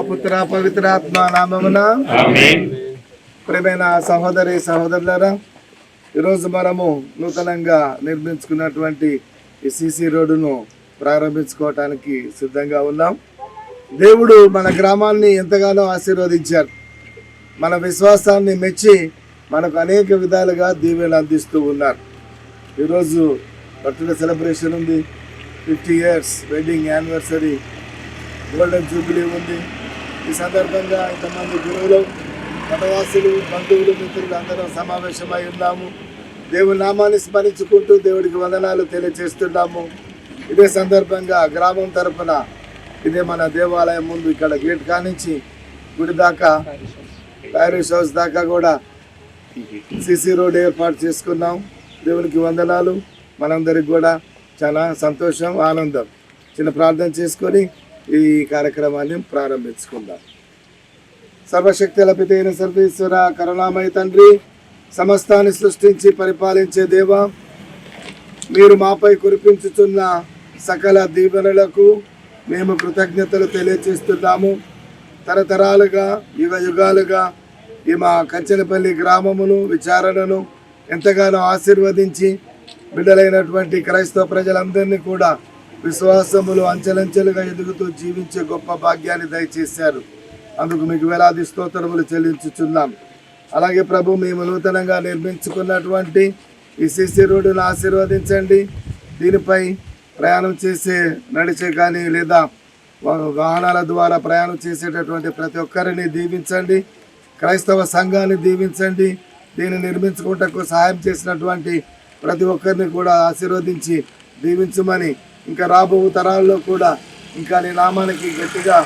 పుత్ర పవిత్రాత్మ నామమున ప్రియమైన సహోదరి సహోదరులారా, ఈరోజు మనము నూతనంగా నిర్మించుకున్నటువంటి ఈ సిసి రోడ్డును ప్రారంభించుకోవటానికి సిద్ధంగా ఉన్నాం. దేవుడు మన గ్రామాన్ని ఎంతగానో ఆశీర్వదించారు. మన విశ్వాసాన్ని మెచ్చి మనకు అనేక విధాలుగా దీవెనలు అందిస్తూ ఉన్నారు. ఈరోజు బర్త్డే సెలబ్రేషన్ ఉంది, 50 years wedding anniversary, golden jubilee ఉంది. ఈ సందర్భంగా ఇంతమంది గురువులు, వనవాసులు, బంధువులు, మిత్రులు అందరం సమావేశమై ఉన్నాము. దేవుని నామాన్ని స్మరించుకుంటూ దేవుడికి వందనాలు తెలియజేస్తున్నాము. ఇదే సందర్భంగా గ్రామం తరఫున ఇదే మన దేవాలయం ముందు ఇక్కడ గేట్ కానించి గుడి దాకా, ప్యారిష్ హౌస్ దాకా కూడా సిసి రోడ్ ఏర్పాటు చేసుకున్నాం. దేవునికి వందనాలు. మనందరికి కూడా చాలా సంతోషం, ఆనందం. చిన్న ప్రార్థన చేసుకొని ఈ కార్యక్రమాన్ని ప్రారంభించుకుందాం. సర్వశక్తుల పితైన సర్వేశ్వర, కరుణామయ తండ్రి, సమస్తాన్ని సృష్టించి పరిపాలించే దేవ, మీరు మాపై కురిపించుతున్న సకల దీవెనలకు మేము కృతజ్ఞతలు తెలియజేస్తున్నాము. తరతరాలుగా, యుగ యుగాలుగా ఈ మా కంచెలపల్లి గ్రామమును, విచారణను ఎంతగానో ఆశీర్వదించి బిడ్డలైనటువంటి క్రైస్తవ ప్రజలందరినీ కూడా విశ్వాసములు అంచెలంచెలుగా ఎదుగుతూ జీవించే గొప్ప భాగ్యాన్ని దయచేశారు. అందుకు మీకు వేలాది స్తోత్రములు చెల్లించుచున్నాం. అలాగే ప్రభు, మేము నూతనంగా నిర్మించుకున్నటువంటి ఈ సిసి రోడ్డును ఆశీర్వదించండి. దీనిపై ప్రయాణం చేసే, నడిచే కానీ లేదా వాహనాల ద్వారా ప్రయాణం చేసేటటువంటి ప్రతి ఒక్కరిని దీవించండి. క్రైస్తవ సంఘాన్ని దీవించండి. దీన్ని నిర్మించుకుంటకు సహాయం చేసినటువంటి ప్రతి ఒక్కరిని కూడా ఆశీర్వదించి దీవించమని, ఇంకా రాబో తరాల్లో కూడా ఇంకా నీ నామానికి గట్టిగా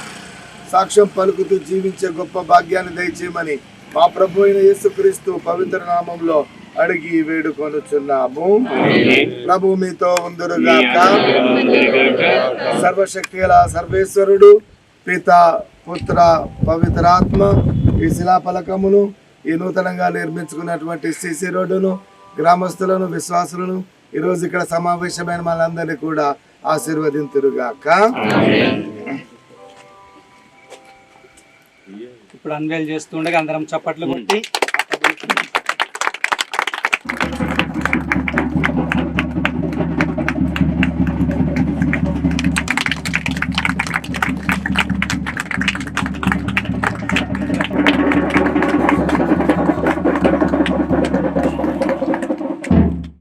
సాక్ష్యం పలుకుతూ జీవించే గొప్ప భాగ్యాన్ని దయచేయమని మా ప్రభు అయిన యేసుక్రీస్తు పవిత్ర నామంలో అడిగి వేడుకొనుచున్నాము. ప్రభు మీతో ఉందురుగాక. సర్వశక్తి గల సర్వేశ్వరుడు, పిత, పుత్ర, పవిత్రాత్మ ఈ శిలాఫలకమును, ఈ నూతనంగా నిర్మించుకున్నటువంటి సిసి రోడ్డును, గ్రామస్తులను, విశ్వాసులను, ఈరోజు ఇక్కడ సమావేశమైన మనందరినీ కూడా ఆశీర్వదింతురుగాక. ఇప్పుడు అన్వేల్ చేస్తుండగా అందరం చప్పట్లు కొట్టి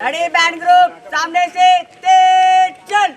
रेडी बैंड ग्रुप सामने से तेज चल।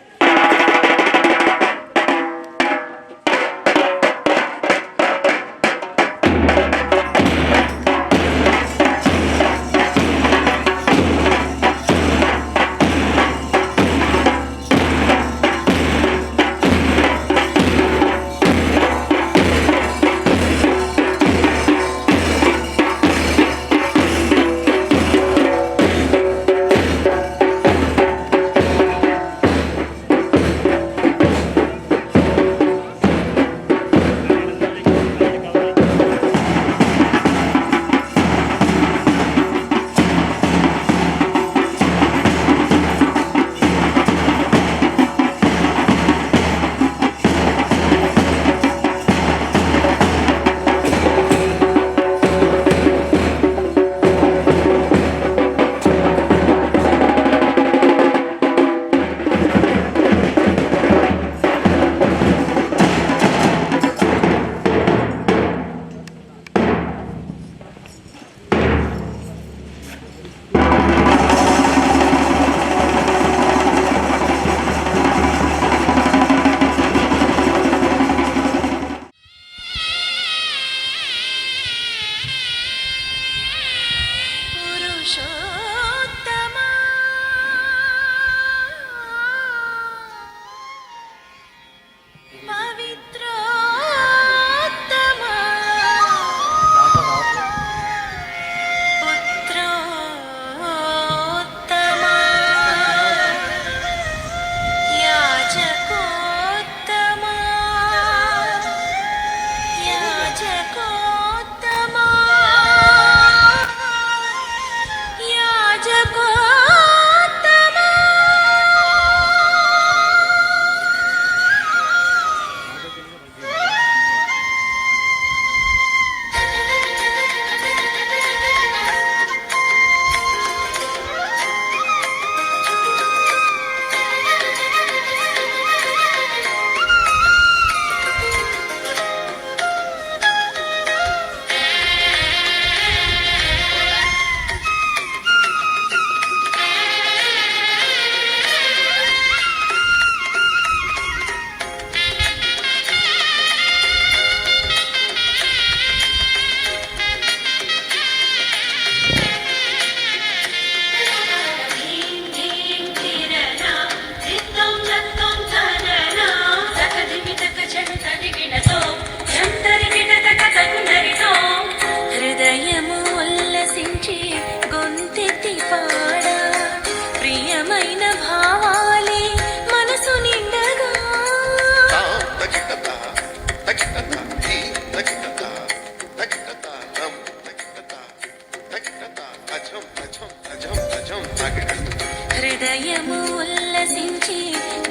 హృదయము ఉల్లసించి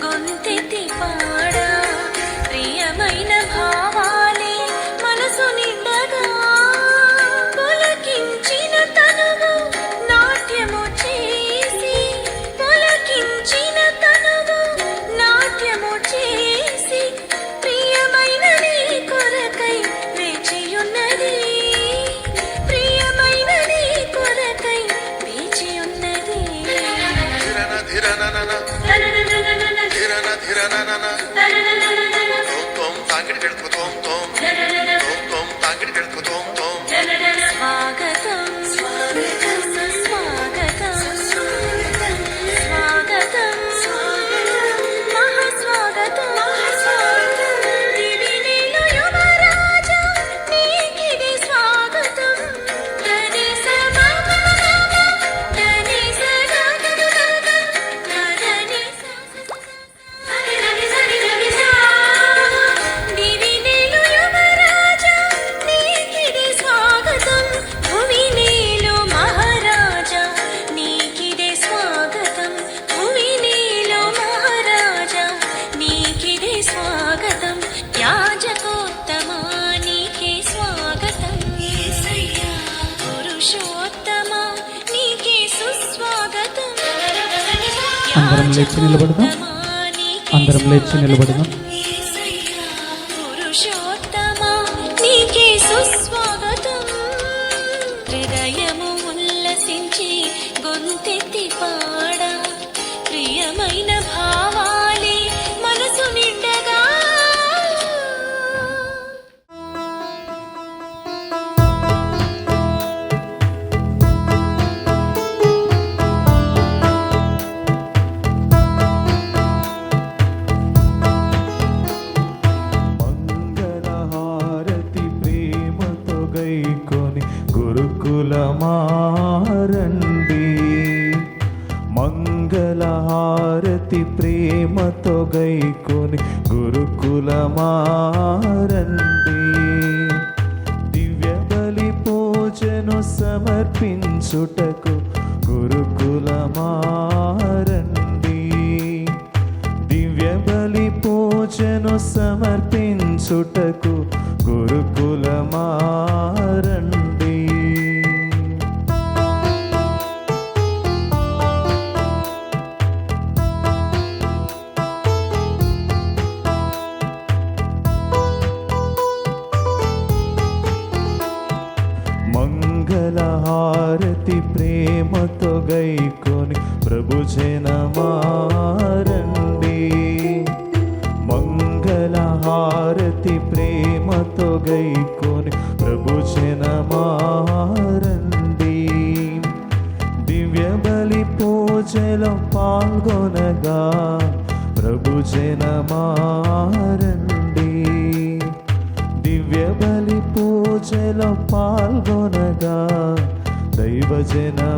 గొంతెత్తి పాడా ప్రియమైన భావాలే మనసు నిండగా పులకించిన తనువు నాట్యము చేసి పులకించిన తనువు నాట్యము చేసి ప్రియమైన నీ కొరకై వేచియున్నది ప్రియమైన నీ కొరకై వేచియున్నది స్వాగతం స్వాగతం స్వాగతం మహాస్వాగతం దివినేలు యువరాజా నీకిది స్వాగతం గణేశ గణేశ దివినేలు యువరాజా నీకిది స్వాగతం భువినేలు మహారాజా నీకిదే స్వాగతం భువినేలు మహారాజా నీకిదే స్వాగతం యాజకోత్తమా నీకే స్వాగతం పురుషోత్తమా నీకే సుస్వాగతం అందరం లేచి నిలబడదాం. అందరం లేచి నిలబడదాం. పురుషోత్తమా నీకే సుస్వాగతం హృదయము ఉల్లసించి గొంతెత్తి పాడా ప్రియమైన భావాలే మనసు నిండగా మంగళహారతి ప్రేమతో గైకొని గురుకులమారండి మంగళహారతి ప్రేమతో గైకొని గురుకులమారండి దివ్య బలి పూజను సమర్పించుటకు గురుకులమారండి దివ్య బలి పూజను సమర్పించుటకు గురుకులమారండి మంగళహారతి ప్రేమతో గైకొని ప్రభు జనమారండి మంగళహారతి ప్రేమతో గైకొని ప్రభు జనమారండి దివ్య బలి పూజలో పాల్గొనగా ప్రభు జనమారండి దివ్య బలి పూజలో పాల్గొనగా దైవ జనమారండి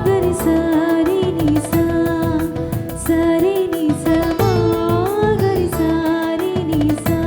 గరి సరి నిసా సరి నిసా గరి సరి నిసా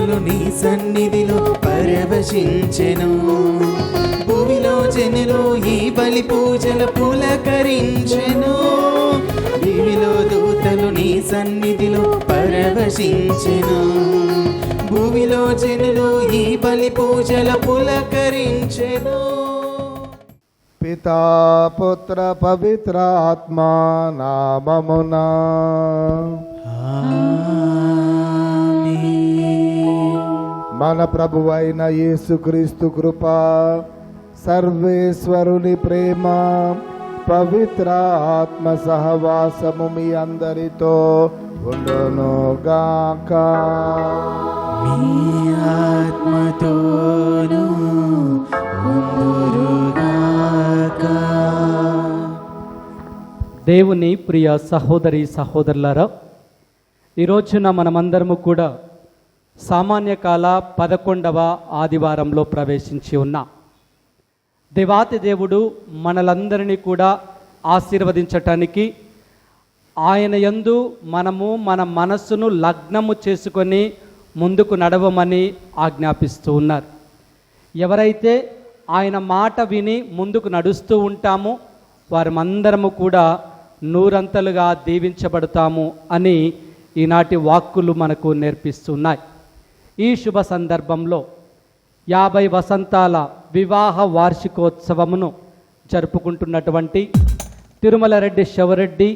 దూతలు నీ సన్నిధిలో పరవశించెను. భూమిలో జనులు ఈ బలి పూజల పులకరించెను. భూమిలో దూతలు నీ సన్నిధిలో పరవశించెను. భూమిలో జనులు ఈ బలి పూజల పులకరించెను. పితా పుత్ర పవిత్ర ఆత్మ నామమునా మన ప్రభువైన యేసుక్రీస్తు కృప, సర్వేశ్వరుని ప్రేమ, పవిత్ర ఆత్మ సహవాసము మీ అందరితో ఉండునుగాక. మీ ఆత్మతోను ఉండురుగాక. దేవుని ప్రియ సహోదరి సహోదరులారా, ఈ రోజున మనమందరము కూడా సామాన్య కాల 11వ ఆదివారంలో ప్రవేశించి ఉన్నాం. దేవాతి దేవుడు మనలందరినీ కూడా ఆశీర్వదించటానికి ఆయన యందు మనము మన మనస్సును లగ్నము చేసుకొని ముందుకు నడవమని ఆజ్ఞాపిస్తూ ఉన్నారు. ఎవరైతే ఆయన మాట విని ముందుకు నడుస్తూ ఉంటామో వారమందరము కూడా నూరంతలుగా దీవించబడతాము అని ఈనాటి వాక్కులు మనకు నేర్పిస్తున్నాయి. ఈ శుభ సందర్భంలో 50 వసంతాల వివాహ వార్షికోత్సవమును జరుపుకుంటున్నటువంటి తిరుమల రెడ్డి శివరెడ్డి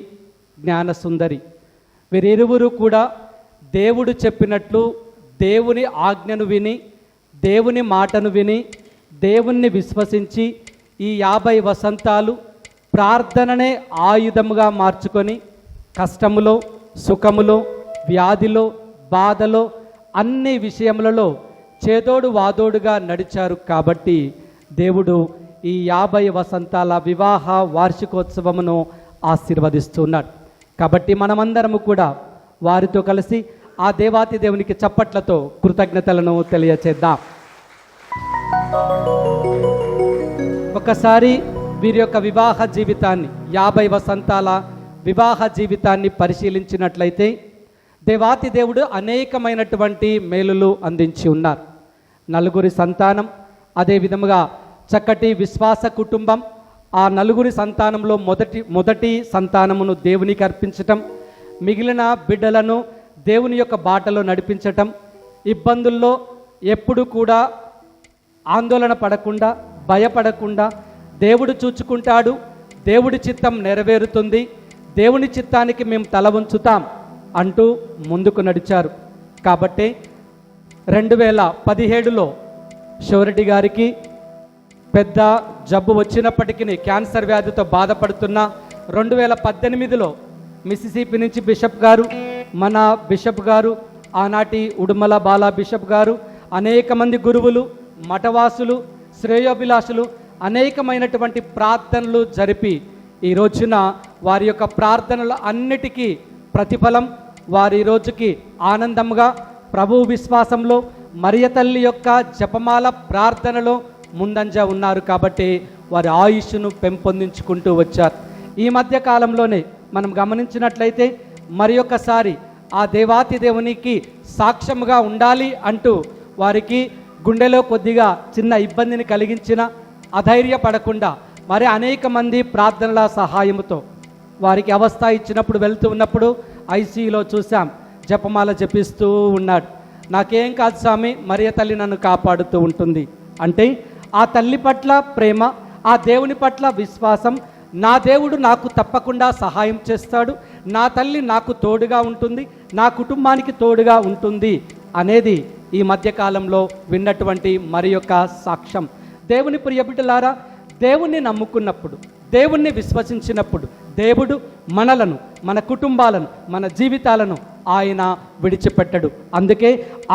జ్ఞానసుందరి వీరిరువురు కూడా దేవుడు చెప్పినట్లు దేవుని ఆజ్ఞను విని, దేవుని మాటను విని, దేవుణ్ణి విశ్వసించి ఈ 50 వసంతాలు ప్రార్థననే ఆయుధముగా మార్చుకొని కష్టములో, సుఖములో, వ్యాధిలో, బాధలో అన్ని విషయములలో చేదోడు వాదోడుగా నడిచారు. కాబట్టి దేవుడు ఈ 50 వసంతాల వివాహ వార్షికోత్సవమును ఆశీర్వదిస్తున్నాడు. కాబట్టి మనమందరము కూడా వారితో కలిసి ఆ దేవాతి దేవునికి చప్పట్లతో కృతజ్ఞతలను తెలియచేద్దాం. ఒకసారి వీరి యొక్క వివాహ జీవితాన్ని, 50 వసంతాల వివాహ జీవితాన్ని పరిశీలించినట్లయితే దేవాతి దేవుడు అనేకమైనటువంటి మేలులు అందించి ఉన్నారు. 4 సంతానం, అదే విధముగా చక్కటి విశ్వాస కుటుంబం. ఆ 4 సంతానంలో మొదటి సంతానమును దేవునికి అర్పించటం, మిగిలిన బిడ్డలను దేవుని యొక్క బాటలో నడిపించటం, ఇబ్బందుల్లో ఎప్పుడు కూడా ఆందోళన పడకుండా, భయపడకుండా దేవుడు చూచుకుంటాడు, దేవుడి చిత్తం నెరవేరుతుంది, దేవుని చిత్తానికి మేము తల వంచుతాం అంటూ ముందుకు నడిచారు. కాబట్టి 2017లో శివరెడ్డి గారికి పెద్ద జబ్బు వచ్చినప్పటికీ, క్యాన్సర్ వ్యాధితో బాధపడుతున్న 2018లో మిసిసిపి నుంచి బిషప్ గారు, మన బిషప్ గారు, ఆనాటి ఉడుమల బాలా బిషప్ గారు, అనేక మంది గురువులు, మఠవాసులు, శ్రేయోభిలాషులు అనేకమైనటువంటి ప్రార్థనలు జరిపి ఈ రోజున వారి యొక్క ప్రార్థనల అన్నిటికీ ప్రతిఫలం వారి రోజుకి ఆనందంగా ప్రభువు విశ్వాసంలో మరియ తల్లి యొక్క జపమాల ప్రార్థనలో ముందంజ ఉన్నారు. కాబట్టి వారి ఆయుష్ను పెంపొందించుకుంటూ వచ్చారు. ఈ మధ్య కాలంలోనే మనం గమనించినట్లయితే మరి ఒక్కసారి ఆ దేవాతి దేవునికి సాక్ష్యముగా ఉండాలి అంటూ వారికి గుండెలో కొద్దిగా చిన్న ఇబ్బందిని కలిగించిన అధైర్యపడకుండా మరి అనేక మంది ప్రార్థనల సహాయముతో వారికి అవస్థ ఇచ్చినప్పుడు వెళ్తూ ఉన్నప్పుడు ఐసీయూలో చూసాం, జపమాల జపిస్తూ ఉన్నాడు. నాకేం కాదు స్వామి, మరియ తల్లి నన్ను కాపాడుతూ ఉంటుంది అంటే ఆ తల్లి పట్ల ప్రేమ, ఆ దేవుని పట్ల విశ్వాసం, నా దేవుడు నాకు తప్పకుండా సహాయం చేస్తాడు, నా తల్లి నాకు తోడుగా ఉంటుంది, నా కుటుంబానికి తోడుగా ఉంటుంది అనేది ఈ మధ్యకాలంలో విన్నటువంటి మరి యొక్క సాక్ష్యం. దేవుని ప్రియ బిడ్డలారా, దేవుణ్ణి నమ్ముకున్నప్పుడు, దేవుణ్ణి విశ్వసించినప్పుడు దేవుడు మనలను, మన కుటుంబాలను, మన జీవితాలను ఆయన విడిచిపెట్టడు. అందుకే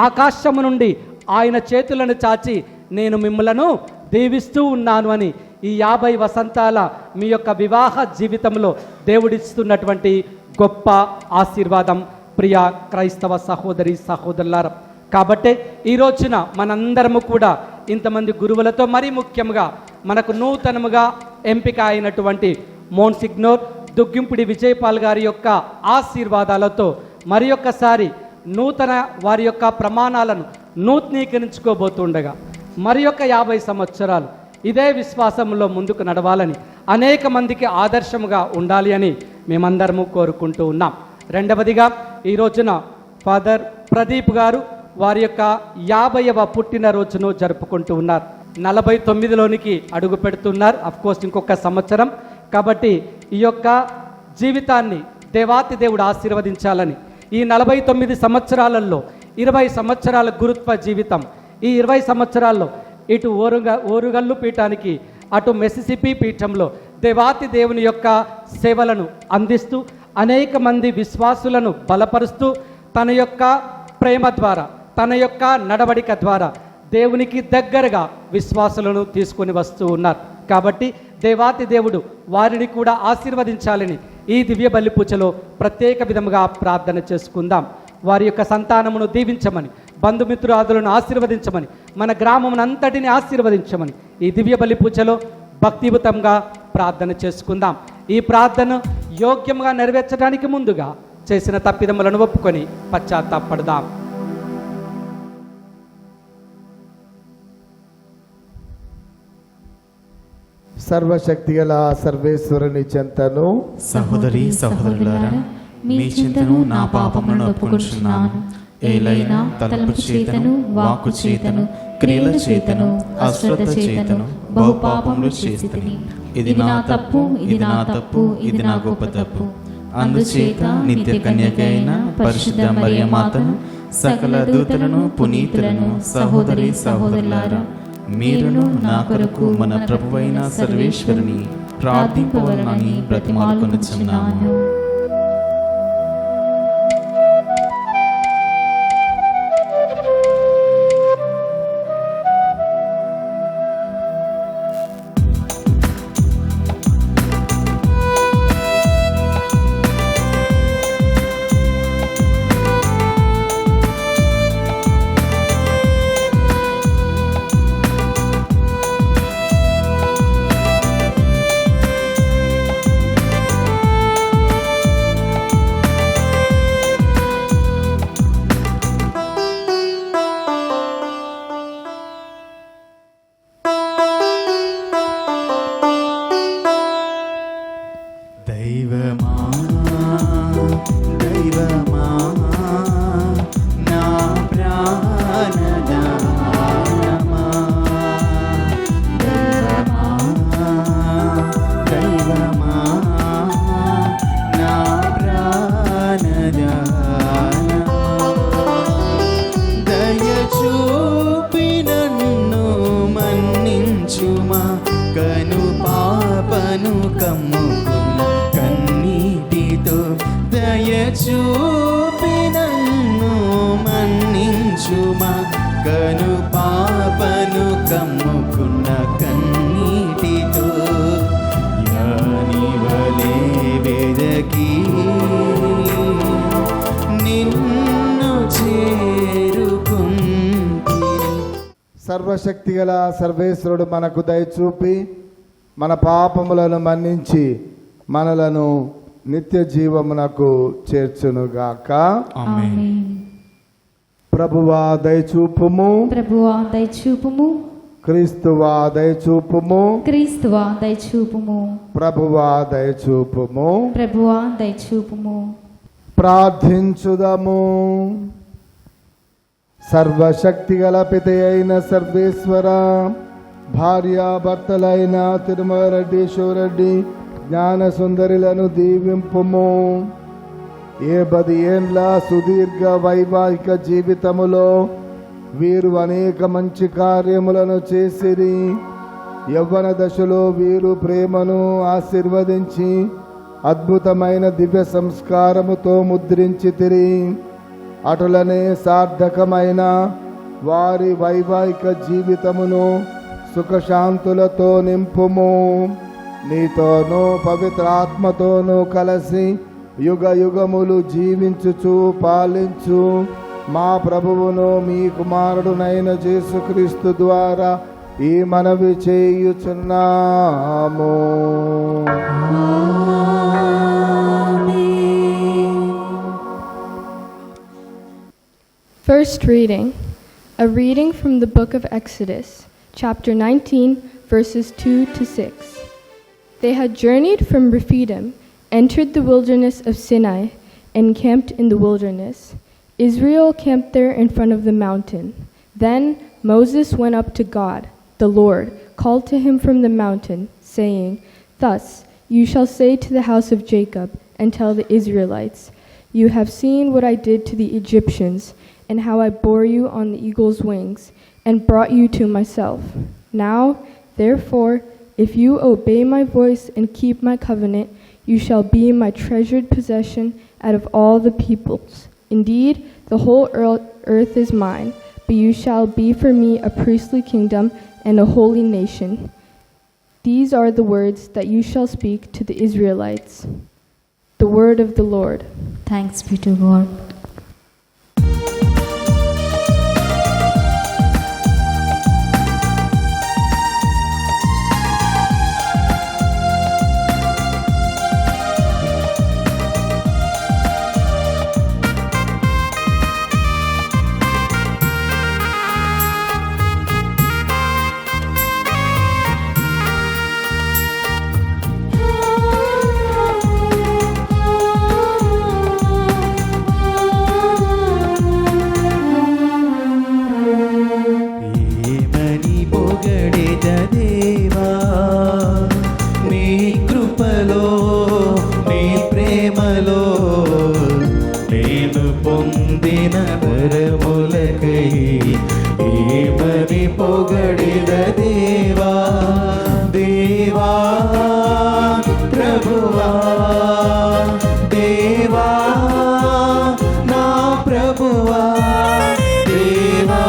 ఆకాశము నుండి ఆయన చేతులను చాచి నేను మిమ్మలను దీవిస్తూ ఉన్నాను అని ఈ 50 వసంతాల మీ యొక్క వివాహ జీవితంలో దేవుడిస్తున్నటువంటి గొప్ప ఆశీర్వాదం ప్రియ క్రైస్తవ సహోదరి సహోదరులారా. కాబట్టి ఈ రోజున మనందరము కూడా ఇంతమంది గురువులతో, మరీ ముఖ్యంగా మనకు నూతనముగా ఎంపిక అయినటువంటి మోన్సిగ్నోర్ దుగ్గింపుడి విజయపాల్ గారి యొక్క ఆశీర్వాదాలతో మరి ఒక్కసారి నూతన వారి యొక్క ప్రమాణాలను నూతనీకరించుకోబోతుండగా మరి యొక్క 50 సంవత్సరాలు ఇదే విశ్వాసంలో ముందుకు నడవాలని, అనేక మందికి ఆదర్శముగా ఉండాలి అని మేమందరము కోరుకుంటూ ఉన్నాం. రెండవదిగా ఈ రోజున ఫాదర్ ప్రదీప్ గారు వారి యొక్క 50వ పుట్టినరోజును జరుపుకుంటూ ఉన్నారు. 49లోనికి అడుగు పెడుతున్నారు. అఫ్కోర్స్ ఇంకొక సంవత్సరం. కాబట్టి ఈ యొక్క జీవితాన్ని దేవాతి దేవుడు ఆశీర్వదించాలని, ఈ 49 సంవత్సరాలలో 20 సంవత్సరాల గురుత్వ జీవితం, ఈ 20 సంవత్సరాల్లో ఇటు ఓరుగల్లు పీఠానికి అటు మిసిసిపి పీఠంలో దేవాతి దేవుని యొక్క సేవలను అందిస్తూ అనేక మంది విశ్వాసులను బలపరుస్తూ తన యొక్క ప్రేమ ద్వారా, తన యొక్క నడవడిక ద్వారా దేవునికి దగ్గరగా విశ్వాసులను తీసుకొని వస్తూ ఉన్నారు. కాబట్టి దేవాతి దేవుడు వారిని కూడా ఆశీర్వదించాలని ఈ దివ్య బలి పూజలో ప్రత్యేక విధముగా ప్రార్థన చేసుకుందాం. వారి యొక్క సంతానమును దీవించమని, బంధుమిత్రులను ఆశీర్వదించమని, మన గ్రామమునంతటిని ఆశీర్వదించమని ఈ దివ్య బలి పూజలో భక్తియుతంగా ప్రార్థన చేసుకుందాం. ఈ ప్రార్థన యోగ్యంగా నెరవేర్చడానికి ముందుగా చేసిన తప్పిదములను ఒప్పుకొని పశ్చాత్తాపడదాం. సర్వశక్తిగల సర్వేశ్వరుని చెంతను సహోదరి సహోదరులారా, మీ చింతను నా పాపములను ఒప్పుకొంచున్నాను. ఏలైనా తలంపు చేతను, వాక్కు చేతను, క్రియల చేతను, అశ్రద్ధ చేతను బహుపాపములు చేస్తుని. ఇది నా తప్పు, ఇది నా తప్పు, ఇది నా గొప్ప తప్పు. అందుచేత నిత్య కన్యకైన పరిశుద్ధ మరియమాతను, సకల దూతలను, పునీతులను, సహోదరి సహోదరులారా, మీరును నా కొరకు మన ప్రభువైన సర్వేశ్వరుని ప్రార్థింపవలనని బ్రతిమాలుకొనుచున్నాము. దైవమా దైవమా నా ప్రాణదానమా, దైవమా దైవమా నా ప్రాణదానమా, దయచూపి నన్ను మన్నించుమా, కను పాపను కమ్ముకున్న కన్నీటితో, దయచూపి నన్ను మన్నించుమా, కను పాపను కమ్ముకున్న కన్నీటితో, యానివలే వెదకి నిన్ను చేరుకుంటిని. సర్వశక్తిగల సర్వేశ్వరుడు మనకు దయచూపి మన పాపములను మన్నించి మనలను నిత్య జీవమునకు చేర్చునుగాక. ఆమేన్. ప్రభువా దయచూపుము, ప్రభువా దయచూపుము, క్రీస్తువా దయచూపుము, క్రీస్తువా దయచూపుము, ప్రభువా దయచూపుము. ప్రభువా దయచూపుము. ప్రార్థించుదము. సర్వశక్తిగల పిత అయిన సర్వేశ్వర, భార్యాభర్తలైన తిరుమలరెడ్డి, శివరెడ్డి, జ్ఞాన సుందరులను దీవింపుము. 10 ఏండ్ల సుదీర్ఘ వైవాహిక జీవితములో వీరు అనేక మంచి కార్యములను చేసిరి. యవ్వన దశలో వీరు ప్రేమను ఆశీర్వదించి అద్భుతమైన దివ్య సంస్కారముతో ముద్రించితిరి. అటులనే సార్థకమైన వారి వైవాహిక జీవితమును సుఖశాంతులతో నింపుము. నీతోనూ పవిత్రాత్మతోనూ కలిసి యుగ యుగములు జీవించుచు పాలించు మా ప్రభువును మీ కుమారుడునైన యేసుక్రీస్తు ద్వారా ఈ మనవి చేయుచున్నాము. First reading A reading from the book of Exodus, chapter 19, verses 2 to 6. They had journeyed from Rephidim, entered the wilderness of Sinai, and camped in the wilderness. Israel camped there in front of the mountain. Then Moses went up to God. The Lord called to him from the mountain, saying, "Thus you shall say to the house of Jacob, and tell the Israelites, you have seen what I did to the Egyptians, and how I bore you on the eagle's wings, and brought you to myself. Now, therefore, if you obey my voice and keep my covenant, you shall be my treasured possession out of all the peoples. Indeed, the whole earth is mine, but you shall be for me a priestly kingdom and a holy nation. These are the words that you shall speak to the Israelites." The word of the Lord. Thanks be to God. ఏమని పొగడెద దేవా నీ కృపలో నీ ప్రేమలో నేను పొందిన వరములకై ఏమని పొగడెద దేవా దేవా ప్రభువా దేవా నా ప్రభువా దేవా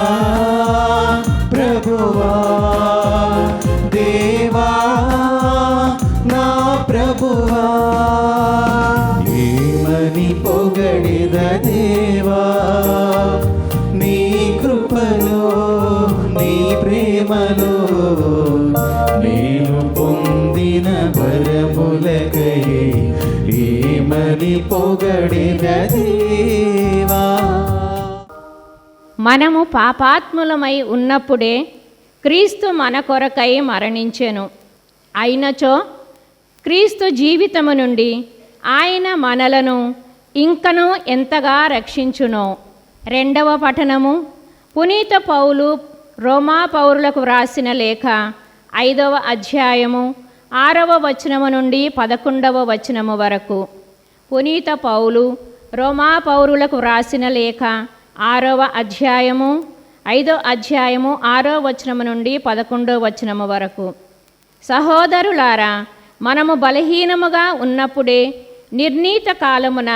ప్రభువా దేవా నా ప్రభువా ఏమని పొగడిద దేవా నీ కృపలో నీ ప్రేమలో నేను పొందిన వరములకై ఏమని పొగడిద దేవా. మనము పాపాత్ములమై ఉన్నప్పుడే క్రీస్తు మన కొరకై మరణించెను. అయినచో క్రీస్తు జీవితము నుండి ఆయన మనలను ఇంకనూ ఎంతగా రక్షించునో. రెండవ పఠనము పునీత పౌలు రోమా పౌరులకు వ్రాసిన లేఖ 5వ అధ్యాయము 6వ వచనము నుండి 11వ వచనము వరకు. పునీత పౌలు రోమా పౌరులకు వ్రాసిన లేఖ 6వ అధ్యాయము 5వ అధ్యాయము 6వ వచనము నుండి 11వ వచనము వరకు. సహోదరులారా, మనము బలహీనముగా ఉన్నప్పుడే నిర్ణీత కాలమున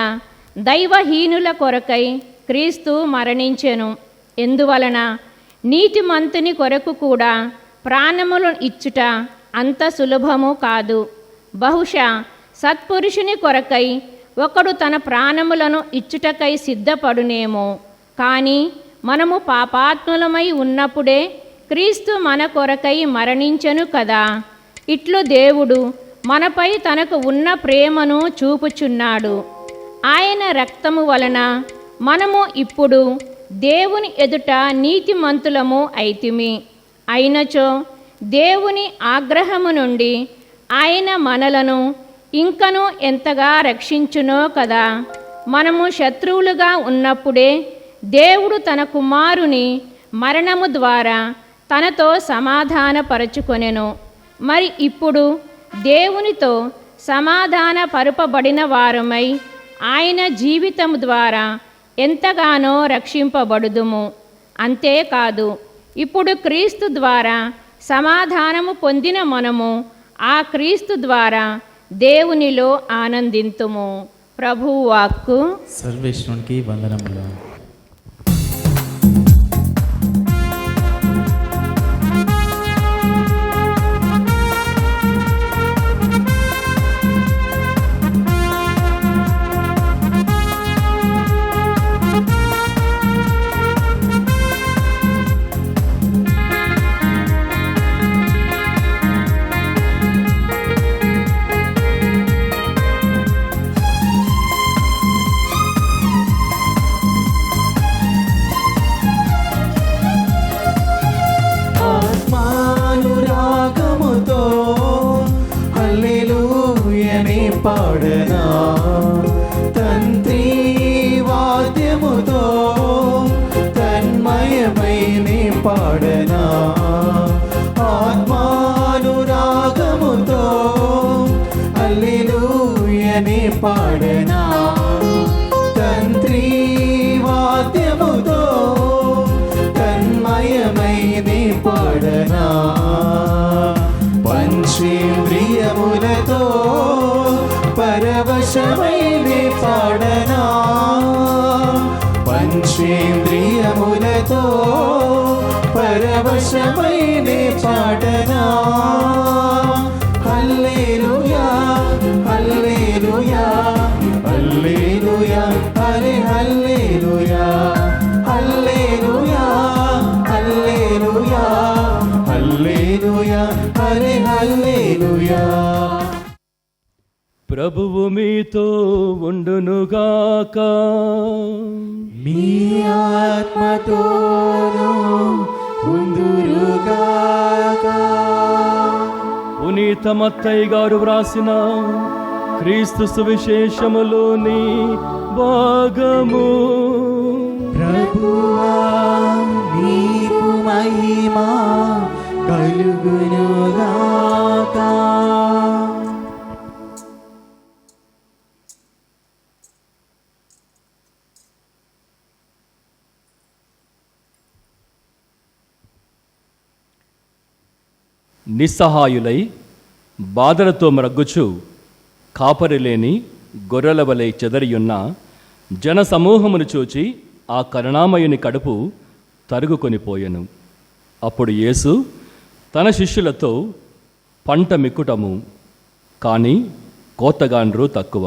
దైవహీనుల కొరకై క్రీస్తు మరణించెను. ఎందువలన నీతిమంతుని కొరకు కూడా ప్రాణములు ఇచ్చుట అంత సులభము కాదు. బహుశా సత్పురుషుని కొరకై ఒకడు తన ప్రాణములను ఇచ్చుటకై సిద్ధపడునేమో. కానీ మనము పాపాత్ములమై ఉన్నప్పుడే క్రీస్తు మన కొరకై మరణించెను కదా. ఇట్లు దేవుడు మనపై తనకు ఉన్న ప్రేమను చూపుచున్నాడు. ఆయన రక్తము వలన మనము ఇప్పుడు దేవుని ఎదుట నీతిమంతులము అయితిమి. అయినచో దేవుని ఆగ్రహము నుండి ఆయన మనలను ఇంకనూ ఎంతగా రక్షించునో కదా. మనము శత్రువులుగా ఉన్నప్పుడే దేవుడు తన కుమారుని మరణము ద్వారా తనతో సమాధానపరచుకొనెను. మరి ఇప్పుడు దేవునితో సమాధాన పరుపబడిన వారమై ఆయన జీవితము ద్వారా ఎంతగానో రక్షింపబడుదుము. అంతేకాదు, ఇప్పుడు క్రీస్తు ద్వారా సమాధానము పొందిన మనము ఆ క్రీస్తు ద్వారా దేవునిలో ఆనందింతుము. ప్రభువు వాక్కు. సర్వేశ్వరునికి వందనములు. పాడనా తంత్రి వాద్యముతో తన్మయమై నే పాడనా ఆత్మానురాగముతో హల్లెలూయనే పాడనా తంత్రి వాద్యముతో తన్మయమై నే పాడనా పంచేంద్రియములతో పరవశమై నే పాడనా పంచేంద్రియములతో పరవశమై నే పాడనా హల్లెలూయా హల్లెలూయా హల్లెలూయా హరే హల్లెలూయా హల్లెలూయా హల్లెలూయా హల్లెలూయా హరే హల్లెలూయా. ప్రభువు మీతో ఉండునుగాక. మీ ఆత్మతోనూ ఉందురుగాక. పునీత మత్తయి గారు వ్రాసిన క్రీస్తు సువిశేషములోని భాగము. ప్రభువా నీకు మహిమ కలుగునుగాక. నిస్సహాయులై బాధలతో మ్రగ్గుచు కాపరి లేని గొర్రెల వలె చెదరియున్న జన సమూహమును చూచి ఆ కరుణామయుని కడుపు తరుగుకొనిపోయెను. అప్పుడు యేసు తన శిష్యులతో పంట మిక్కుటము కానీ కోతగాండ్రు తక్కువ,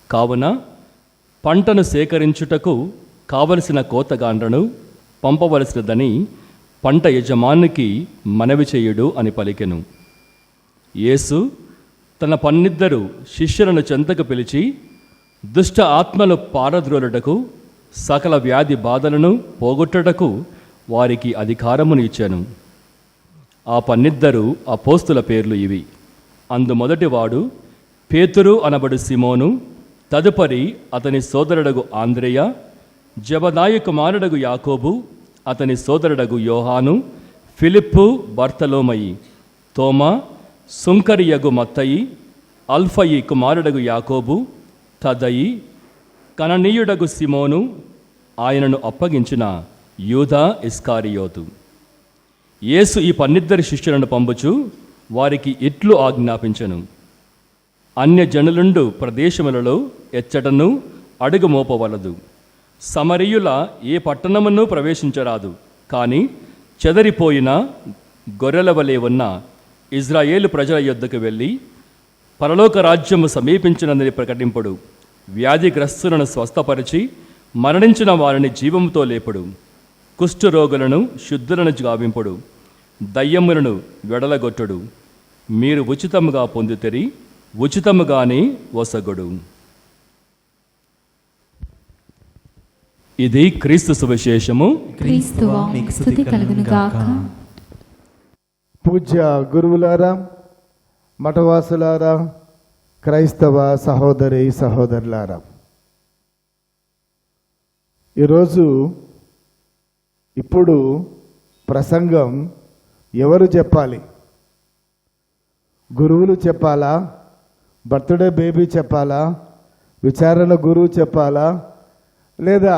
కావున పంటను సేకరించుటకు కావలసిన కోతగాండ్రను పంపవలసినదని పంట యజమానికి మనవి చేయుడు అని పలికెను. యేసు తన 12 శిష్యులను చెంతకు పిలిచి దుష్ట ఆత్మలు పారద్రోలుటకు సకల వ్యాధి బాధలను పోగొట్టుటకు వారికి అధికారమును ఇచ్చాను. ఆ 12 అపోస్తుల పేర్లు ఇవి. అందు మొదటివాడు పేతురు అనబడు సిమోను, తదుపరి అతని సోదరుడగు ఆంద్రేయ, జబదాయి కుమారుడగు యాకోబు, అతని సోదరుడగు యోహాను, ఫిలిప్పు, బర్తలోమయి, తోమా, సుంకరియగు మత్తయి, అల్ఫయి కుమారుడగు యాకోబు, తదయి, కననీయుడగు సిమోను, ఆయనను అప్పగించిన యూదా ఇస్కారియోతు. యేసు ఈ 12 శిష్యులను పంపుచు వారికి ఇట్లు ఆజ్ఞాపించెను. అన్యజనులుండు ప్రదేశములలో ఎచ్చటను అడుగు మోపవలదు. సమరయుల ఏ పట్టణమును ప్రవేశించరాదు. కానీ చెదరిపోయిన గొర్రెల వలె ఉన్న ఇజ్రాయేలు ప్రజల యొద్దకు వెళ్ళి పరలోక రాజ్యము సమీపించినదని ప్రకటింపుడు. వ్యాధిగ్రస్తులను స్వస్థపరిచి మరణించిన వారిని జీవంతో లేపుడు. కుష్ఠరోగులను శుద్ధులను గావింపుడు. దయ్యములను వెడలగొట్టుడు. మీరు ఉచితముగా పొందితిరి, ఉచితముగానే వసగుడు. ఇది క్రీస్తు సువిశేషము. క్రీస్తువా మీకు స్తుతి కలుగునుగాక. పూజ్య గురువులారా, మఠవాసులారా, క్రైస్తవ సహోదరి సహోదరులారా, ఈరోజు ఇప్పుడు ప్రసంగం ఎవరు చెప్పాలి? గురువులు చెప్పాలా? బర్త్డే బేబీ చెప్పాలా? విచారణ గురువు చెప్పాలా? లేదా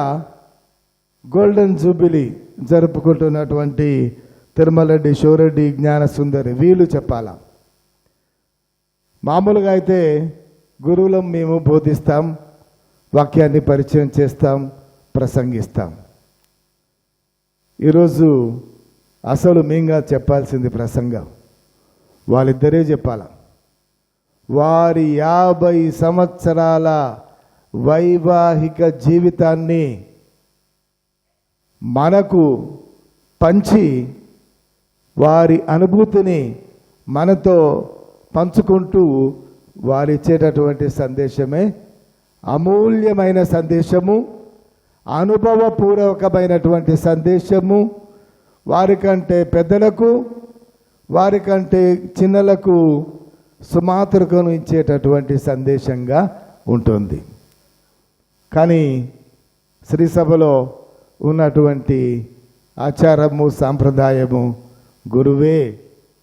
గోల్డెన్ జూబిలీ జరుపుకుంటున్నటువంటి తిరుమలరెడ్డి, శివరెడ్డి, జ్ఞానసుందరి వీళ్ళు చెప్పాలా? మామూలుగా అయితే గురువులం మేము బోధిస్తాం, వాక్యాన్ని పరిచయం చేస్తాం, ప్రసంగిస్తాం. ఈరోజు అసలు మేంగా చెప్పాల్సింది ప్రసంగం వాళ్ళిద్దరే చెప్పాల. వారి 50 సంవత్సరాల వైవాహిక జీవితాన్ని మనకు పంచి వారి అనుభూతిని మనతో పంచుకుంటూ వారిచ్చేటటువంటి సందేశమే అమూల్యమైన సందేశము, అనుభవపూర్వకమైనటువంటి సందేశము. వారికంటే పెద్దలకు, వారికంటే చిన్నలకు సుమాతృకను ఇచ్చేటటువంటి సందేశంగా ఉంటుంది. కానీ శ్రీ సభలో ఉన్నటువంటి ఆచారము సాంప్రదాయము గురువే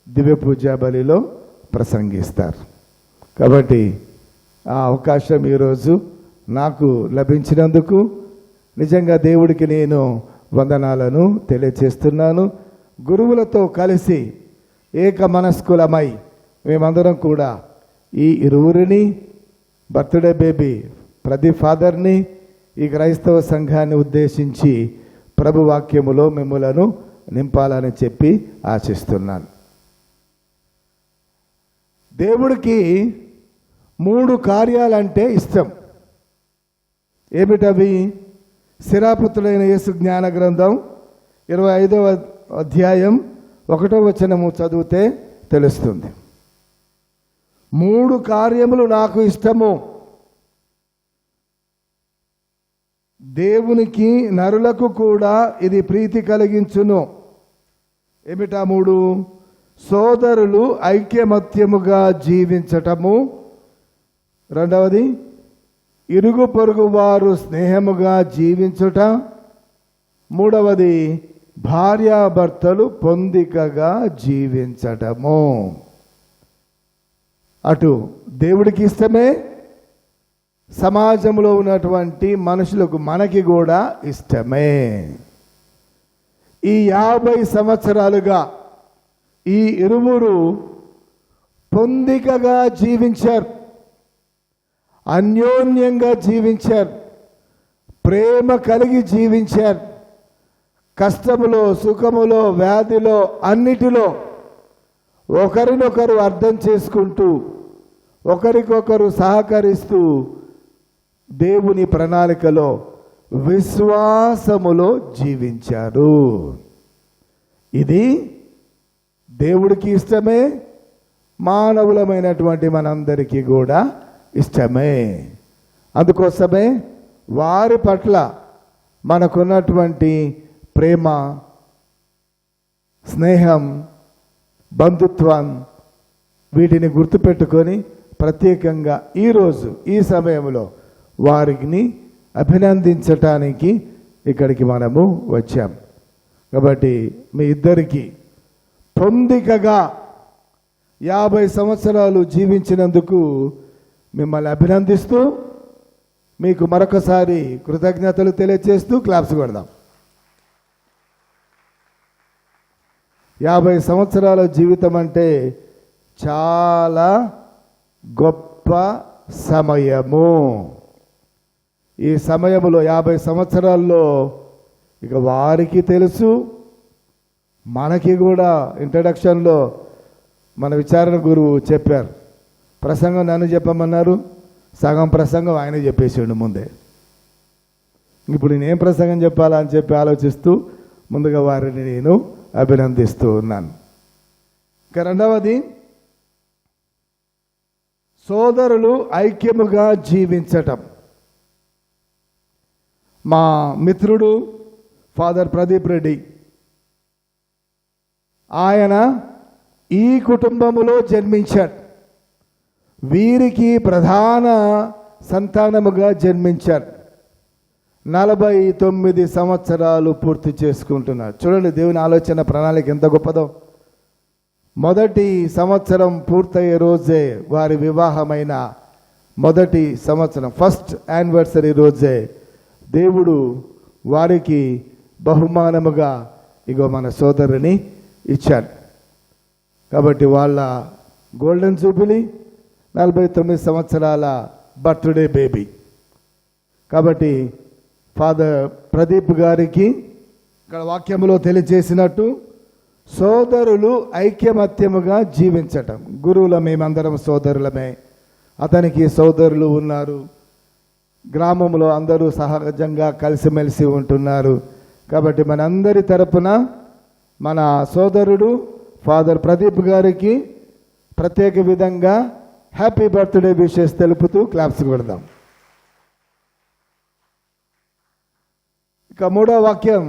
దివ్య పూజా బలిలో ప్రసంగిస్తారు. కాబట్టి ఆ అవకాశం ఈరోజు నాకు లభించినందుకు నిజంగా దేవుడికి నేను వందనాలను తెలియచేస్తున్నాను. గురువులతో కలిసి ఏక మనస్కులమై మేమందరం కూడా ఈ ఇరువురిని, బర్త్డే బేబీ ప్రదీప్ ఫాదర్ని, ఈ క్రైస్తవ సంఘాన్ని ఉద్దేశించి ప్రభు వాక్యములో మిమ్ములను నింపాలని చెప్పి ఆశిస్తున్నాను. దేవుడికి 3 కార్యాలంటే ఇష్టం. ఏమిటవి? శిరాపుత్రుడైన యేసు జ్ఞాన గ్రంథం 25వ అధ్యాయం 1వ వచనము చదివితే తెలుస్తుంది. 3 కార్యములు నాకు ఇష్టము, దేవునికి నరులకు కూడా ఇది ప్రీతి కలిగించును. ఏమిటా 3? సోదరులు ఐక్యమత్యముగా జీవించటము, రెండవది ఇరుగు పొరుగు వారు స్నేహముగా జీవించుట, మూడవది భార్యాభర్తలు పొందికగా జీవించటము. అటు దేవుడికి ఇష్టమే, సమాజంలో ఉన్నటువంటి మనుషులకు మనకి కూడా ఇష్టమే. ఈ 50 సంవత్సరాలుగా ఈ ఇరువురు పొందికగా జీవించారు, అన్యోన్యంగా జీవించారు, ప్రేమ కలిగి జీవించారు. కష్టములో, సుఖములో, వ్యాధిలో, అన్నిటిలో ఒకరినొకరు అర్థం చేసుకుంటూ, ఒకరికొకరు సహకరిస్తూ దేవుని ప్రణాళికలో విశ్వాసములో జీవించారు. ఇది దేవుడికి ఇష్టమే, మానవులమైనటువంటి మనందరికీ కూడా ఇష్టమే. అందుకోసమే వారి పట్ల మనకున్నటువంటి ప్రేమ, స్నేహం, బంధుత్వం వీటిని గుర్తుపెట్టుకొని ప్రత్యేకంగా ఈరోజు ఈ సమయంలో వారిని అభినందించటానికి ఇక్కడికి మనము వచ్చాం. కాబట్టి మీ ఇద్దరికి పొందికగా 50 సంవత్సరాలు జీవించినందుకు మిమ్మల్ని అభినందిస్తూ మీకు మరొకసారి కృతజ్ఞతలు తెలియజేస్తూ క్లాప్స్ కొడదాం. 50 సంవత్సరాల జీవితం అంటే చాలా గొప్ప సమయము. ఈ సమయంలో 50 సంవత్సరాల్లో ఇక వారికి తెలుసు, మనకి కూడా ఇంట్రడక్షన్లో మన విచారణ గురువు చెప్పారు. ప్రసంగం నన్ను చెప్పమన్నారు, సగం ప్రసంగం ఆయన చెప్పేసాడు ముందే. ఇప్పుడు నేనేం ప్రసంగం చెప్పాలా అని చెప్పి ఆలోచిస్తూ ముందుగా వారిని నేను అభినందిస్తూ ఉన్నాను. ఇక రెండవది, సోదరులు ఐక్యముగా జీవించటం. మా మిత్రుడు ఫాదర్ ప్రదీప్ రెడ్డి, ఆయన ఈ కుటుంబములో జన్మించాడు. వీరికి ప్రధాన సంతానముగా జన్మించారు. 49 సంవత్సరాలు పూర్తి చేసుకుంటున్నారు. చూడండి దేవుని ఆలోచన ప్రణాళిక ఎంత గొప్పదో. మొదటి సంవత్సరం పూర్తయ్యే రోజే, వారి వివాహమైన మొదటి సంవత్సరం, ఫస్ట్ యానివర్సరీ రోజే దేవుడు వారికి బహుమానముగా ఇగో మన సోదరుని ఇచ్చాడు. కాబట్టి వాళ్ళ గోల్డెన్ జూబిలీ 49 సంవత్సరాల బర్త్డే బేబీ. కాబట్టి ఫాదర్ ప్రదీప్ గారికి ఇక్కడ వాక్యములో తెలియజేసినట్టు సోదరులు ఐక్యమత్యముగా జీవించటం. గురువుల మేమందరం సోదరులమే, అతనికి సోదరులు ఉన్నారు. గ్రామంలో అందరూ సహజంగా కలిసిమెలిసి ఉంటున్నారు. కాబట్టి మనందరి తరపున మన సోదరుడు ఫాదర్ ప్రదీప్ గారికి ప్రత్యేక విధంగా హ్యాపీ బర్త్డే విషెస్ తెలుపుతూ క్లాప్స్ కొడదాం. ఇక మూడో వాక్యం,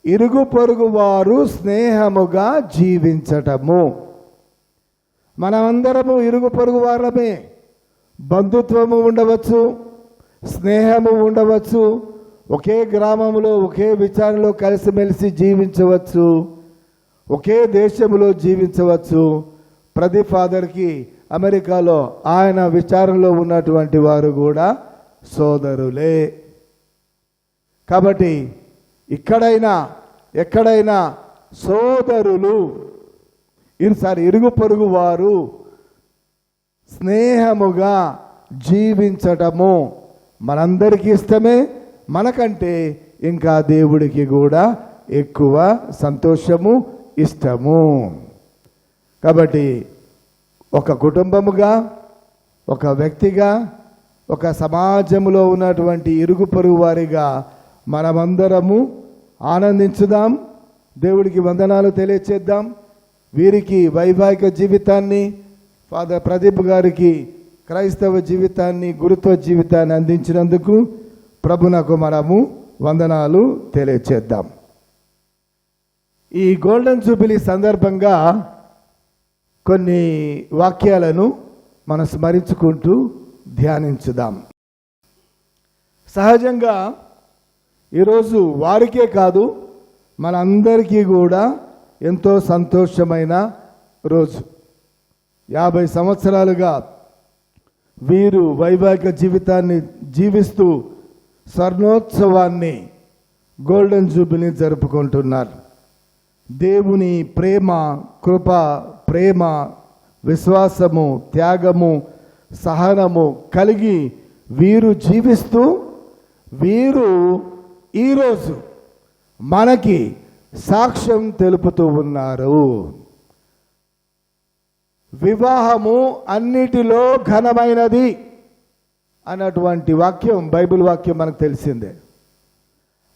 ఇరుగు పొరుగు వారు స్నేహముగా జీవించటము. మనమందరము ఇరుగు పొరుగు వారమే. బంధుత్వము ఉండవచ్చు, స్నేహము ఉండవచ్చు, ఒకే గ్రామంలో ఒకే విచారణలో కలిసిమెలిసి జీవించవచ్చు, ఒకే దేశంలో జీవించవచ్చు. ప్రదీప్ ఫాదర్కి అమెరికాలో ఆయన విచారణలో ఉన్నటువంటి వారు కూడా సోదరులే. కాబట్టి ఇక్కడైనా ఎక్కడైనా సోదరులు, ఇరుగు పొరుగు వారు స్నేహముగా జీవించటము మనందరికీ ఇష్టమే. మనకంటే ఇంకా దేవుడికి కూడా ఎక్కువ సంతోషము, ఇష్టము. కాబట్టి ఒక కుటుంబముగా, ఒక వ్యక్తిగా, ఒక సమాజంలో ఉన్నటువంటి ఇరుగు పొరుగు వారిగా మనమందరము ఆనందించుదాం, దేవుడికి వందనాలు తెలియచేద్దాం. వీరికి వైవాహిక జీవితాన్ని, ఫాదర్ ప్రదీప్ గారికి క్రైస్తవ జీవితాన్ని, గురుత్వ జీవితాన్ని అందించినందుకు ప్రభునకు మనము వందనాలు తెలియచేద్దాం. ఈ గోల్డెన్ జూబిలీ సందర్భంగా కొన్ని వాక్యాలను మనం స్మరించుకుంటూ ధ్యానించుదాం. సహజంగా ఈరోజు వారికే కాదు, మనందరికీ కూడా ఎంతో సంతోషమైన రోజు. 50 సంవత్సరాలుగా వీరు వైవాహిక జీవితాన్ని జీవిస్తూ స్వర్ణోత్సవాన్ని, గోల్డెన్ జూబిలీ జరుపుకుంటున్నారు. దేవుని ప్రేమ, కృప, ప్రేమ, విశ్వాసము, త్యాగము, సహనము కలిగి వీరు జీవిస్తూ వీరు ఈరోజు మనకి సాక్ష్యం తెలుపుతూ ఉన్నారు. వివాహము అన్నిటిలో ఘనమైనది అన్నటువంటి వాక్యం, బైబిల్ వాక్యం మనకు తెలిసిందే.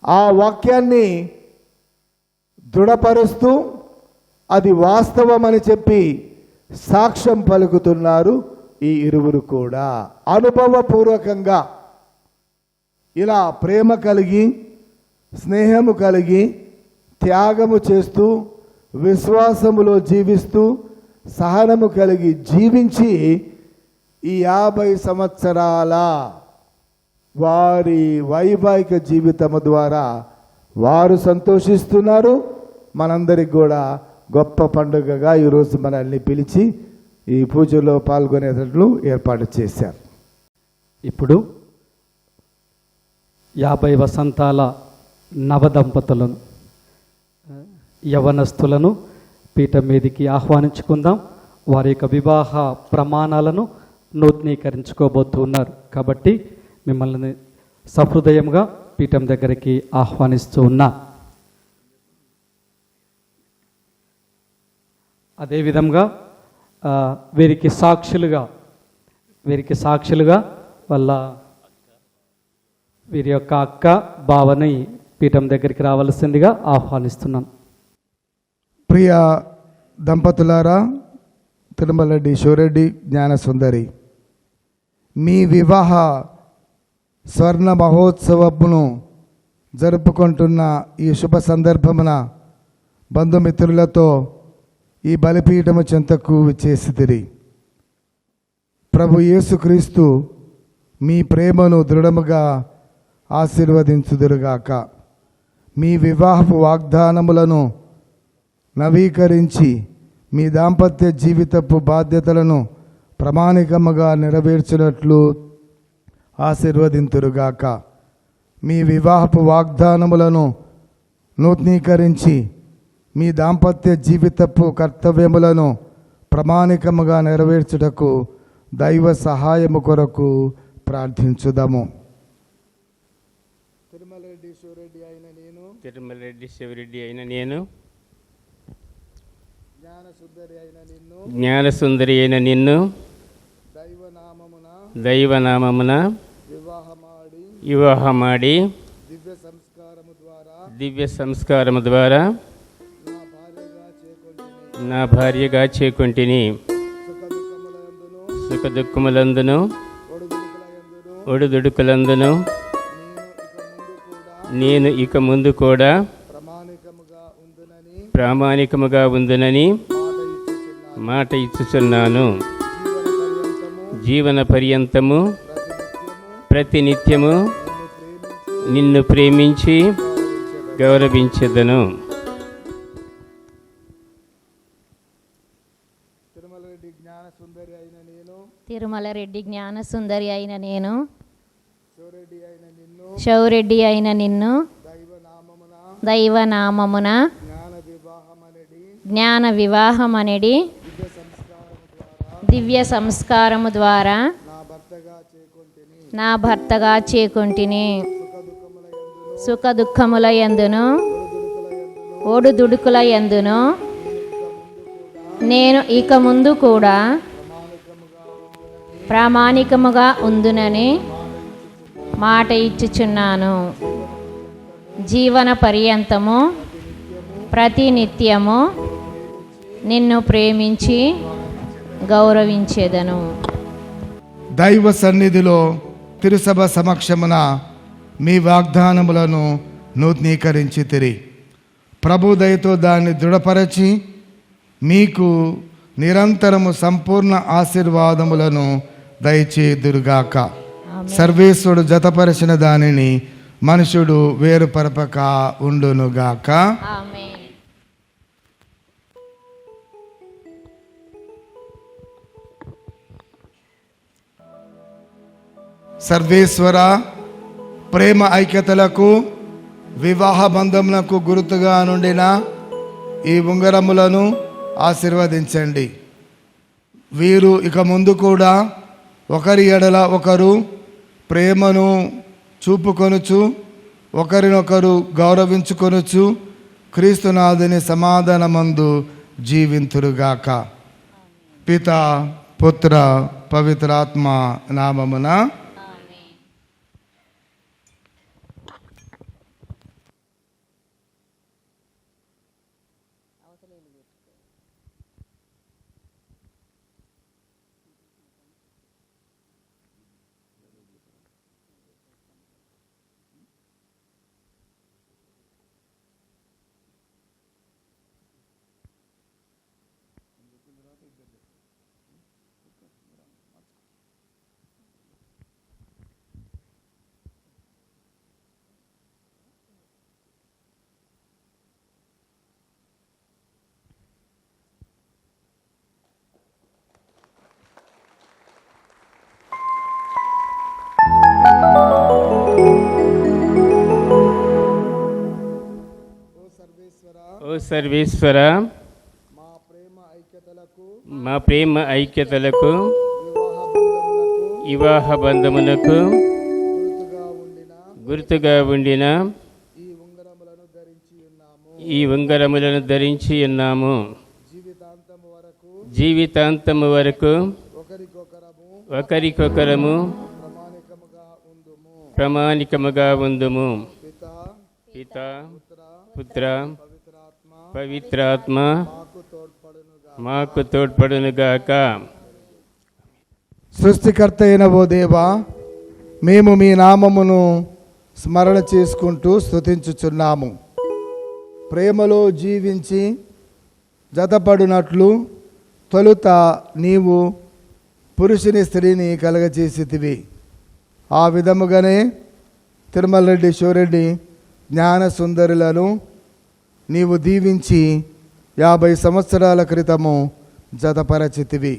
ఆ వాక్యాన్ని దృఢపరుస్తూ అది వాస్తవమని చెప్పి సాక్ష్యం పలుకుతున్నారు ఈ ఇరువురు కూడా. అనుభవపూర్వకంగా ఇలా ప్రేమ కలిగి, స్నేహము కలిగి, త్యాగము చేస్తూ, విశ్వాసములో జీవిస్తూ, సహనము కలిగి జీవించి ఈ 50 సంవత్సరాల వారి వైవాహిక జీవితము ద్వారా వారు సంతోషిస్తున్నారు. మనందరికి కూడా గొప్ప పండుగగా ఈరోజు మనల్ని పిలిచి ఈ పూజలో పాల్గొనేటట్లు ఏర్పాటు చేశారు. ఇప్పుడు 50 వసంతాల నవదంపతులను, యవనస్తులను పీఠం మీదికి ఆహ్వానించుకుందాం. వారి యొక్క వివాహ ప్రమాణాలను నూతనీకరించుకోబోతున్నారు. కాబట్టి మిమ్మల్ని సహృదయంగా పీఠం దగ్గరికి ఆహ్వానిస్తూ ఉన్నా. అదేవిధంగా వీరికి సాక్షులుగా వాళ్ళ వీరి యొక్క అక్క, బావని పీఠం దగ్గరికి రావాల్సిందిగా ఆహ్వానిస్తున్నాను. ప్రియ దంపతులారా, తిరుమల రెడ్డి శివరెడ్డి, జ్ఞానసుందరి, మీ వివాహ స్వర్ణ మహోత్సవమును జరుపుకుంటున్న ఈ శుభ సందర్భమున బంధుమిత్రులతో ఈ బలిపీఠము చెంతకు విచ్చేసితిరి. ప్రభు యేసుక్రీస్తు మీ ప్రేమను దృఢముగా ఆశీర్వదించుదురుగాక. మీ వివాహపు వాగ్దానములను నవీకరించి మీ దాంపత్య జీవితపు బాధ్యతలను ప్రామాణికముగా నెరవేర్చినట్లు ఆశీర్వదింతురుగాక. మీ వివాహపు వాగ్దానములను నూతనీకరించి మీ దాంపత్య జీవితపు కర్తవ్యములను ప్రామాణికముగా నెరవేర్చుటకు దైవ సహాయము కొరకు ప్రార్థించుదాము. తిరుమల రెడ్డి శివరెడ్డి అయిన నేను, జ్ఞానసుందరి అయిన నిన్ను దైవనామమున వివాహమాడి దివ్య సంస్కారము ద్వారా నా భార్యగా చేకొంటిని. సుఖదుఖములందును ఒడుదుడుకులందును నేను ఇక ముందు కూడా ప్రామాణికముగా ఉందునని మాట ఇచ్చుచున్నాను. జీవన పర్యంతము ప్రతినిత్యము నిన్ను ప్రేమించి గౌరవించెదను. తిరుమల రెడ్డి జ్ఞాన సుందరి అయిన నేను శౌరెడ్డి అయిన నిన్ను దైవనామమున జ్ఞాన వివాహమనడి దివ్య సంస్కారము ద్వారా నా భర్తగా చేకొంటిని. సుఖ దుఃఖముల యందును ఓడుదుడుకుల యందును నేను ఇక ముందు కూడా ప్రామాణికముగా ఉందునని మాట ఇచ్చుచున్నాను. జీవన పర్యంతము ప్రతినిత్యము నిన్ను ప్రేమించి గౌరవించేదను. దైవ సన్నిధిలో తిరుసభ సమక్షమున మీ వాగ్దానములను నూతనీకరించితిరి. ప్రభు దయతో దాన్ని దృఢపరచి మీకు నిరంతరము సంపూర్ణ ఆశీర్వాదములను దయచేదురుగాక. సర్వేశ్వరుడు జతపరిచిన దానిని మనుషుడు వేరుపరపక ఉండునుగాక. ఆమేన్. సర్వేశ్వర ప్రేమ ఐక్యతలకు వివాహ బంధములకు గుర్తుగా నుండిన ఈ ఉంగరములను ఆశీర్వదించండి. వీరు ఇక ముందు కూడా ఒకరి ఎడల ఒకరు ప్రేమను చూపుకొనుచు ఒకరినొకరు గౌరవించుకొనుచు క్రీస్తునాథుని సమాధానమందు జీవింతురుగాక. పిత పుత్ర పవిత్రాత్మ నామమున. ఓ సర్వేశ్వర, మా ప్రేమ ఐక్యతలకు వివాహ బంధమునకు గుర్తుగా ఉండిన ఈ ఉంగరములను ధరించి ఉన్నాము. జీవితాంతము వరకు ఒకరికొకరము ప్రామాణికముగా ఉందుము. పిత పుత్ర పవిత్రాత్మ మాకు తోడ్పడునుగాక. సృష్టికర్త అయిన ఓ దేవా, మేము మీ నామమును స్మరణ చేసుకుంటూ స్తుతించుచున్నాము. ప్రేమలో జీవించి జతపడునట్లు తొలుత నీవు పురుషుని స్త్రీని కలగచేసితివి. ఆ విధముగానే తిరుమల రెడ్డి శివరెడ్డి జ్ఞాన సుందరులను నీవు దీవించి 50 సంవత్సరాల క్రితము జతపరచితివి.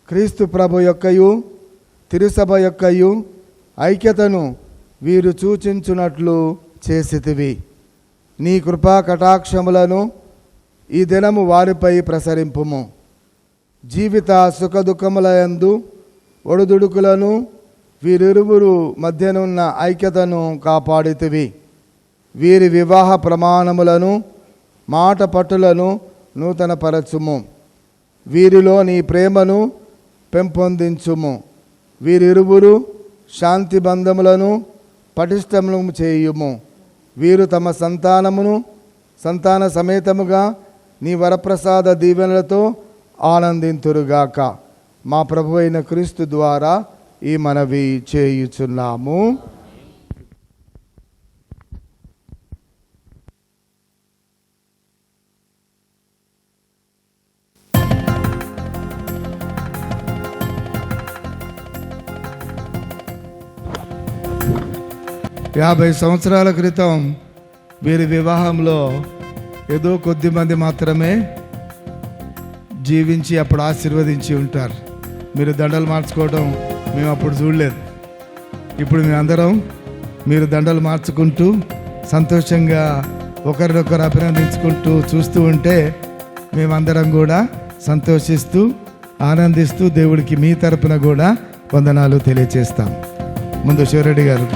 క్రీస్తు ప్రభు యొక్కయు తిరుసభ యొక్కయు ఐక్యతను వీరు సూచించున్నట్లు చేసితివి. నీ కృపా కటాక్షములను ఈ దినము వారిపై ప్రసరింపుము. జీవిత సుఖ దుఃఖములయందు ఒడుదుడుకులను వీరిరువురు మధ్యనున్న ఐక్యతను కాపాడితివి. వీరి వివాహ ప్రమాణములను మాట పట్టులను నూతనపరచుము. వీరిలో నీ ప్రేమను పెంపొందించుము. వీరిరువురు శాంతి బంధములను పటిష్టము చేయుము. వీరు తమ సంతాన సమేతముగా నీ వరప్రసాద దీవెనలతో ఆనందింతురుగాక. మా ప్రభు అయిన క్రీస్తు ద్వారా ఈ మనవి చేయుచున్నాము. 50 సంవత్సరాల క్రితం వీరి వివాహంలో ఏదో కొద్ది మంది మాత్రమే జీవించి అప్పుడు ఆశీర్వదించి ఉంటారు. మీరు దండలు మార్చుకోవడం మేము అప్పుడు చూడలేదు. ఇప్పుడు మేమందరం మీరు దండలు మార్చుకుంటూ సంతోషంగా ఒకరినొకరు అభినందించుకుంటూ చూస్తూ ఉంటే మేమందరం కూడా సంతోషిస్తూ ఆనందిస్తూ దేవుడికి మీ తరపున కూడా వందనాలు తెలియచేస్తాం. ముందు శివరెడ్డి గారు.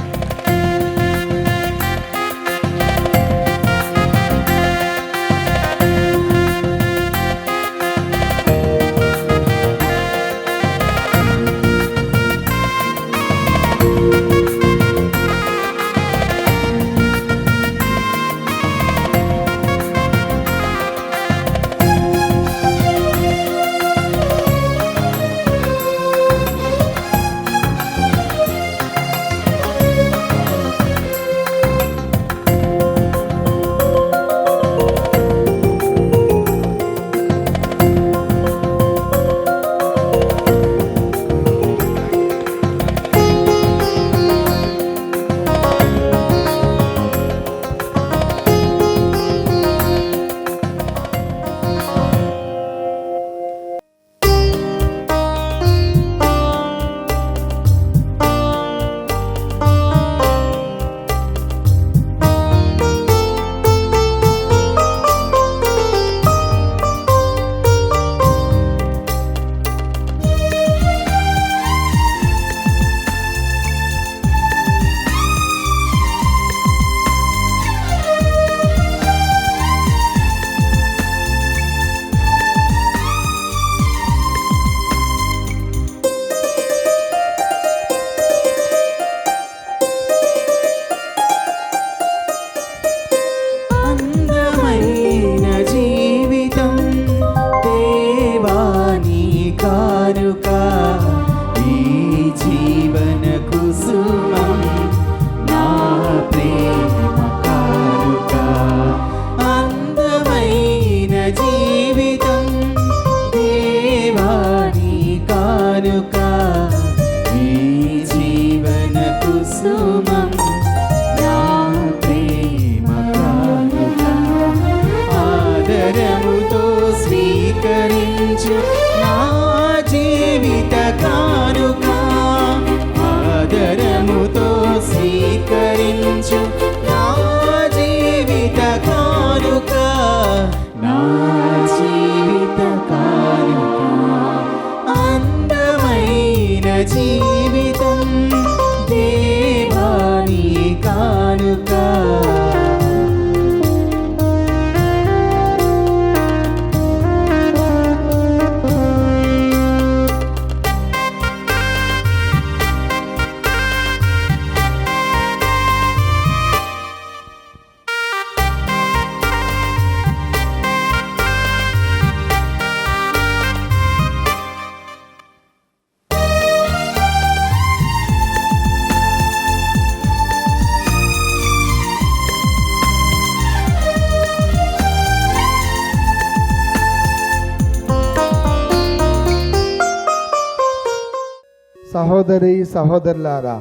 సహోదరి సహోదరులారా,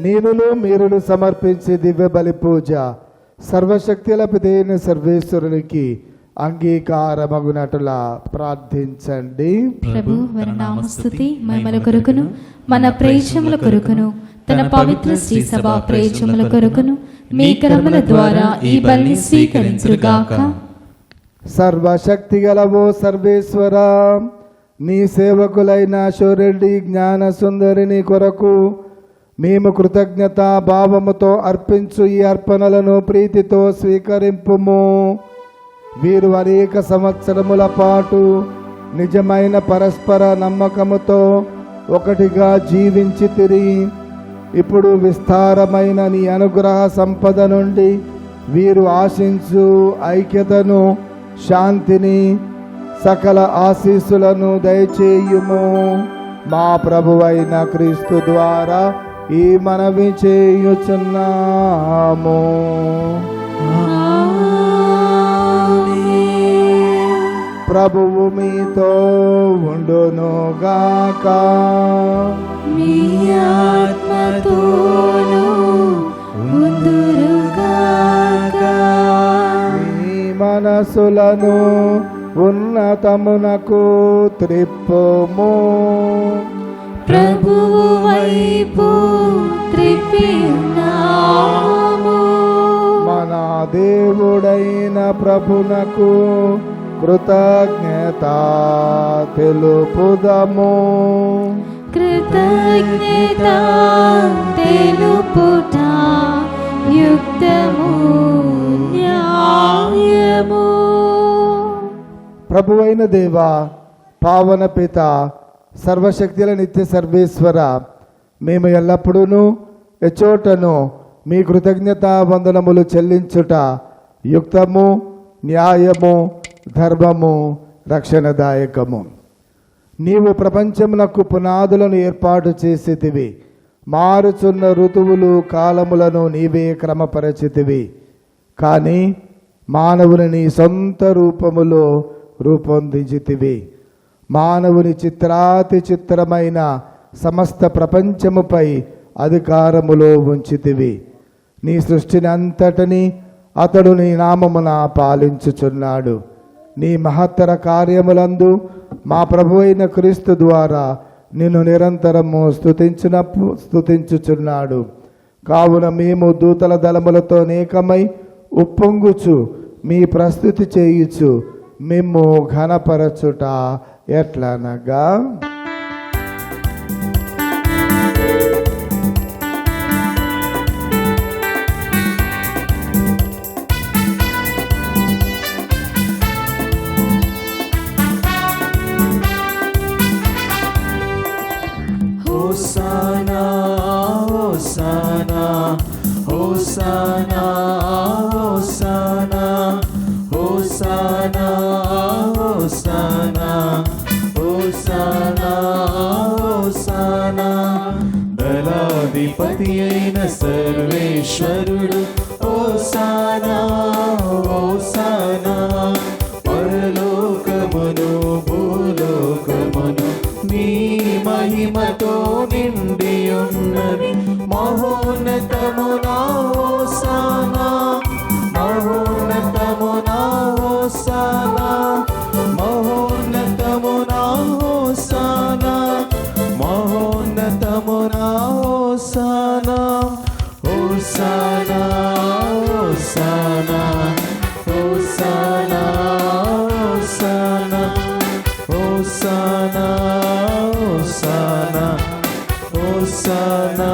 నీనులు మీరులు సమర్పించే దివ్య బలి పూజ సర్వశక్తుల పితైన సర్వేశ్వరునికి అంగీకారమగునట్లా ప్రార్థించండి. ప్రభు వారి నామస్తుతి మహిమల కొరకును మన ప్రేక్షముల కొరకును తన పవిత్ర శ్రీ సభ ప్రేక్షముల కొరకును మీ కరముల ద్వారా ఈ బలిని స్వీకరించుగాక. సర్వశక్తి గలవో సర్వేశ్వర, నీ సేవకులైన శివరెడ్డి జ్ఞాన సుందరిని కొరకు మేము కృతజ్ఞత భావముతో అర్పించు ఈ అర్పణలను ప్రీతితో స్వీకరింపుము. వీరు అనేక సంవత్సరముల పాటు నిజమైన పరస్పర నమ్మకముతో ఒకటిగా జీవించి తిరిగి ఇప్పుడు విస్తారమైన నీ అనుగ్రహ సంపద నుండి వీరు ఆశించు ఐక్యతను, శాంతిని, సకల ఆశీస్సులను దయచేయుము. మా ప్రభువైన క్రీస్తు ద్వారా ఈ మనవి చేయుచున్నాము. ప్రభువు మీతో ఉండునుగాక. మీ ఆత్మతోను మనసులను ఉన్నతమునకు త్రిప్పుము. ప్రభువు వైపు త్రిప్పి ఉన్నాము. మన దేవుడైన ప్రభునకు కృతజ్ఞత తెలుపుదము. కృతజ్ఞత తెలుపుట యుక్తము న్యాయము. ప్రభువైన దేవా, పావన పిత, సర్వశక్తుల నిత్య సర్వేశ్వర, మేము ఎల్లప్పుడూ ఎచోటను మీ కృతజ్ఞత వందనములు చెల్లించుట యుక్తము, న్యాయము, ధర్మము, రక్షణదాయకము. నీవు ప్రపంచమునకు పునాదులను ఏర్పాటు చేసేతివి. మారుచున్న ఋతువులు కాలములను నీవే క్రమపరచితివి. కానీ మానవుని నీ సొంత రూపములో రూపొందించితివి. మానవుని చిత్రాతి చిత్రమైన సమస్త ప్రపంచముపై అధికారములో ఉంచితివి. నీ సృష్టిని అంతటిని అతడు నీ నామమున పాలించుచున్నాడు. నీ మహత్తర కార్యములందు మా ప్రభువైన క్రీస్తు ద్వారా నిన్ను నిరంతరము స్తుతించుచున్నాడు. కావున మేము దూతల దళములతో అనేకమై ఉప్పొంగుచు మీ ప్రస్తుతి చేయుచు మేము ఘనపరచుట ఎట్లనగా, హోసానా హోసానా హోసానా హోసానా హోసానా హోసానా హోసానా హోసానా. దళాధిపతి అయిన సర్వేశ్వరుడు హోసానా హోసానా. పరలోకమును భూలోకమును నీ మహిమతో నిండి ఉన్నది. మహోన్నతమునా హోసానా, మహోన్నతమునా హోసానా, మహోన్నతమునా హోసానా, మహోన్నతమునా హోసానా. హోసానా హోసానా హోసానా హోసానా హోసానా హోసానా హోసానా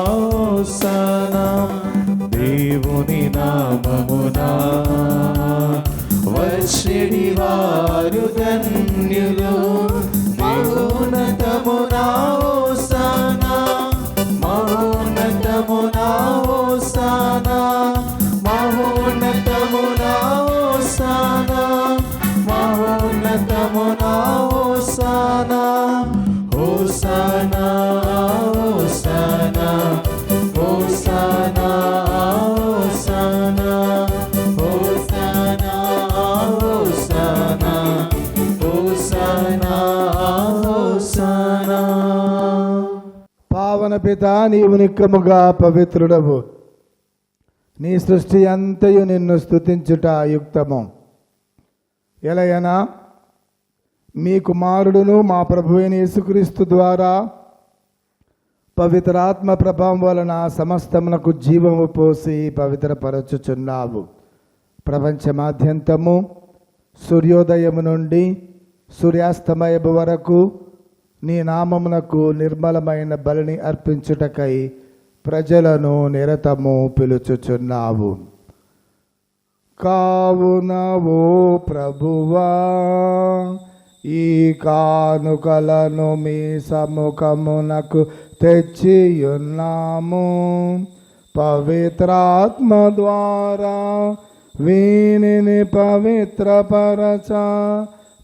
హోసానా. దేవుని నామమునా వచ్చెడి వారు ధన్యులు. మహోన్నతమునా హోసానా, మహోన్నతమునా హోసానా, మహోన్నతమునా హోసానా, మహోన్నతమునా హోసానా. హోసానా హోసానా హోసానా హోసానా హోసానా హోసానా హోసానా. పావన పిత, నీవు నిక్కముగా పవిత్రుడవు. నీ సృష్టి అంతయు నిన్ను స్తుతించుట యుక్తము. ఎలయనా మీ కుమారుడును మా ప్రభువైన యేసుక్రీస్తు ద్వారా పవిత్రాత్మ ప్రభావం వలన సమస్తమునకు జీవము పోసి పవిత్రపరచుచున్నావు. ప్రపంచమాద్యంతము సూర్యోదయము నుండి సూర్యాస్తమయము వరకు నీ నామమునకు నిర్మలమైన బలిని అర్పించుటకై ప్రజలను నిరతము పిలుచుచున్నావు. కావున ఓ ప్రభువా, ఈ కానుకలను మీ సముఖమునకు తెచ్చియున్నాము. పవిత్రాత్మ ద్వారా వీనిని పవిత్రపరచ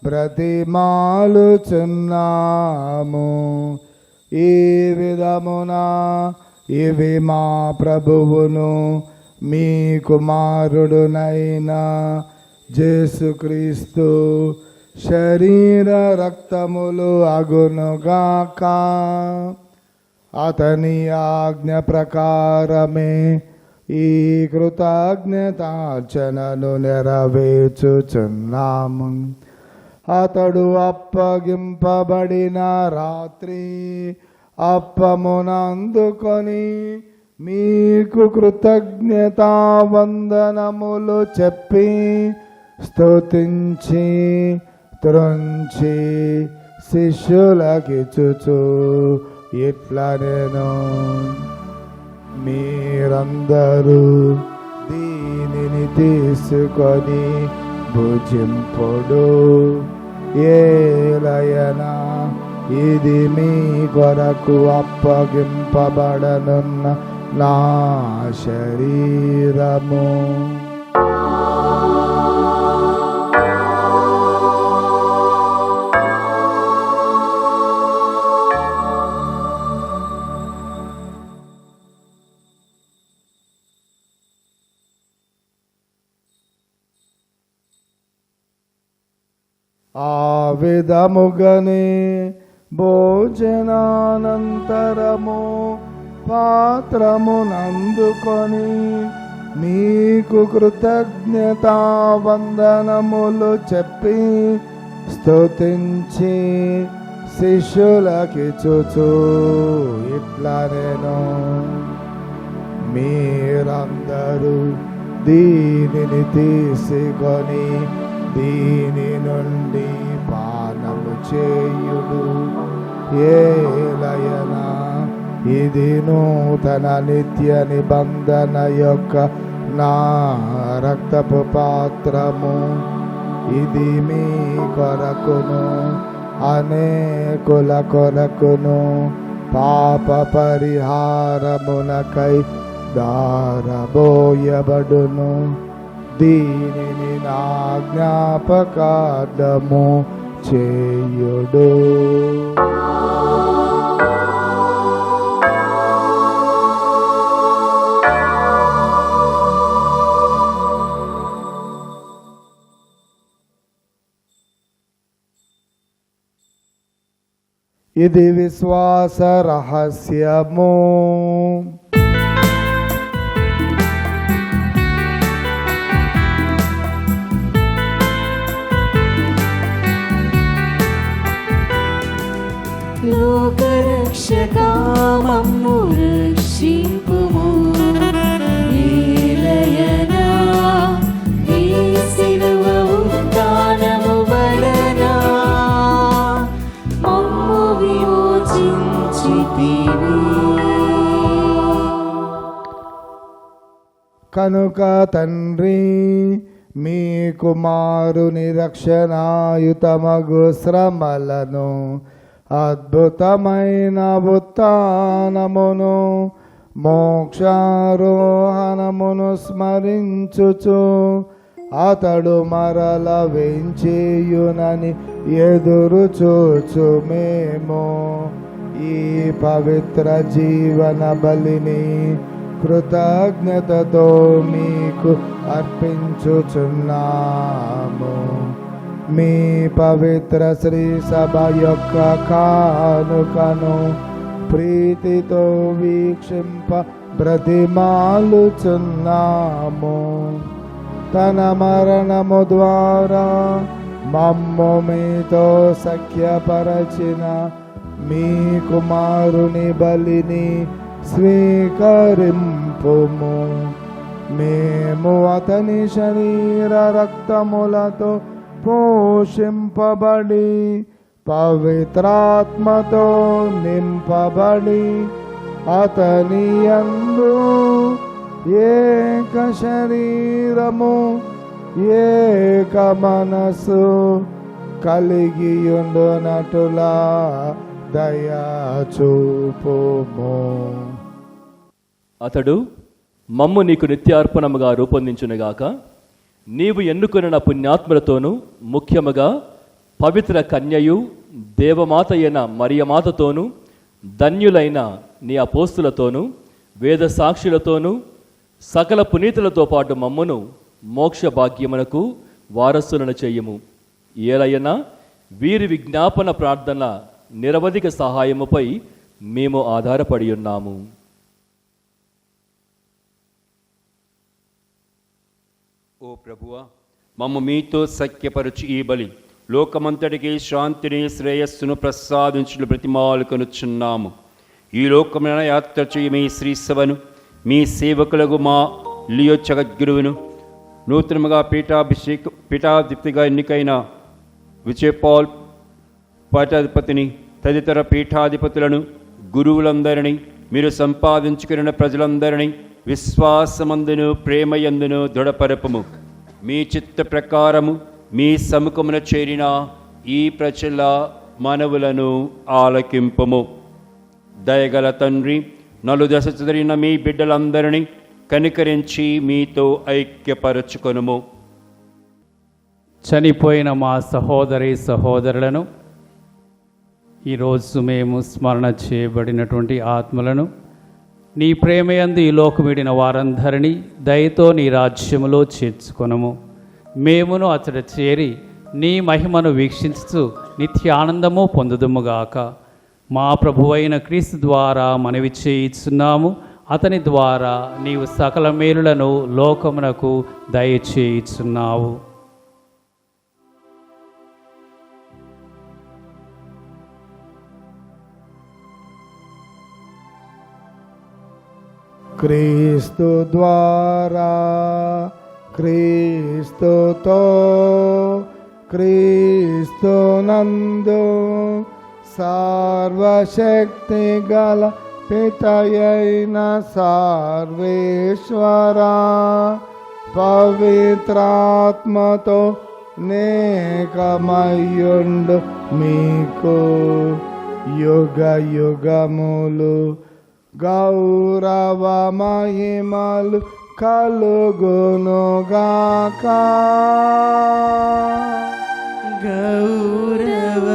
బ్రతిమాలుచున్నాము. ఈ విధమున ఇవి మా ప్రభువును మీ కుమారుడునైన యేసుక్రీస్తు శరీర రక్తములు అగునుగాక. అతని ఆజ్ఞ ప్రకారమే ఈ కృతజ్ఞతార్చనను నెరవేర్చుచున్నాము. అతడు అప్పగింపబడిన రాత్రి అప్పమునందుకొని మీకు కృతజ్ఞతా వందనములు చెప్పి స్తుతించి త్రుంచి శిష్యులకిచ్చుచు ఇట్లా నేను మీరందరూ దీనిని తీసుకొని భుజింపుడు. ఏలయనా ఇది మీ కొరకు అప్పగింపబడనున్న నా శరీరము. ఆ విధముగనే భోజనానంతరము పాత్రమునందుకొని మీకు కృతజ్ఞతా వందనములు చెప్పి స్తుతించి శిష్యులకిచ్చుచు ఇట్లా నేను మీరందరూ దీనిని తీసుకొని దీని నుండి పానము చేయుడు. ఏలయనా ఇది నూతన నిత్య నిబంధన యొక్క నా రక్తపు పాత్రము. ఇది మీ కొరకును అనేకుల కొరకును పాప పరిహారమునకై దారబోయబడును. దీనిని నా జ్ఞాపకార్థము చేయుడు. ఇది విశ్వాస రహస్యము. లోకరక్షకా మమ్ము రక్షింపుము. ఏలయనా నీ శిలువ ఉత్థానము వలన మమ్ము విమోచించితివి. కనుక తండ్రి మీ కుమారుని రక్షణాయుతమగు శ్రమలను అద్భుతమైన ఉత్థానమును మోక్షారోహణమును స్మరించుచు అతడు మరల వెంచేయునని ఎదురు చూచు మేము ఈ పవిత్ర జీవన బలిని కృతజ్ఞతతో మీకు అర్పించుచున్నాము. మీ పవిత్ర శ్రీ సభ యొక్క కానుకను ప్రీతితో వీక్షింప బ్రతిమాలుచున్నాము. తన మరణము ద్వారా మమ్ము మీతో సఖ్యపరచిన మీ కుమారుని బలిని స్వీకరింపుము. మేము అతని శరీర రక్తములతో పోషింపబడి పవిత్రాత్మతో నింపబడి అతని యందు ఏక శరీరము ఏక మనసు కలిగియుండునటులా దయా చూపుము. అతడు మమ్ము నీకు నిత్యార్పణముగా రూపొందించునుగాక. నీవు ఎన్నుకొనిన పుణ్యాత్ములతోనూ ముఖ్యముగా పవిత్ర కన్యయు దేవమాత అయిన మరియమాతతోనూ ధన్యులైన నీ అపోస్తులతోనూ వేద సాక్షులతోనూ సకల పునీతులతో పాటు మమ్మును మోక్ష భాగ్యమునకు వారసులను చెయ్యము. ఏలయనా వీరి విజ్ఞాపన ప్రార్థన నిరవధిక సహాయముపై మేము ఆధారపడి ఉన్నాము. ఓ ప్రభువా, మమ్మ మీతో సఖ్యపరచు ఈ బలి లోకమంతటికి శాంతిని శ్రేయస్సును ప్రసాదించులు బ్రతిమాలుకొనుచున్నాము. ఈ లోకమైన యాత్ర చేయి మీ శ్రీసభను, మీ సేవకులకు మా లియో జగద్గురువును, నూతనముగా పీఠాధిపతిగా ఎన్నికైన విజయపాల్ పీఠాధిపతిని, తదితర పీఠాధిపతులను, గురువులందరినీ, మీరు సంపాదించుకున్న ప్రజలందరినీ విశ్వాసమందును ప్రేమయందును దృఢపరపము. మీ చిత్త ప్రకారము మీ సముఖమున చేరిన ఈ ప్రజల మనవులను ఆలకింపము. దయగల తండ్రి, నలుదశ చెదిరిన మీ బిడ్డలందరినీ కనికరించి మీతో ఐక్యపరచుకొనుము. చనిపోయిన మా సహోదరి సహోదరులను, ఈరోజు మేము స్మరణ చేయబడినటువంటి ఆత్మలను, నీ ప్రేమయందు ఈ లోకమిడిన వారందరినీ దయతో నీ రాజ్యములో చేర్చుకొనుము. మేమును అతడు చేరి నీ మహిమను వీక్షించుతూ నిత్యానందము పొందుదుముగాక. మా ప్రభువైన క్రీస్తు ద్వారా మనవి చేయిచున్నాము. అతని ద్వారా నీవు సకల మేలులను లోకమునకు దయచేయుచున్నావు. క్రీస్తు ద్వారా, క్రీస్తుతో, క్రీస్తు నందు సర్వశక్తి గల పితయైన సర్వేశ్వర పవిత్రాత్మతో నేకమయ్యుండు మీకు యుగ యుగములు గౌరవ మహిమలు కలుగునుగాక. గౌరవ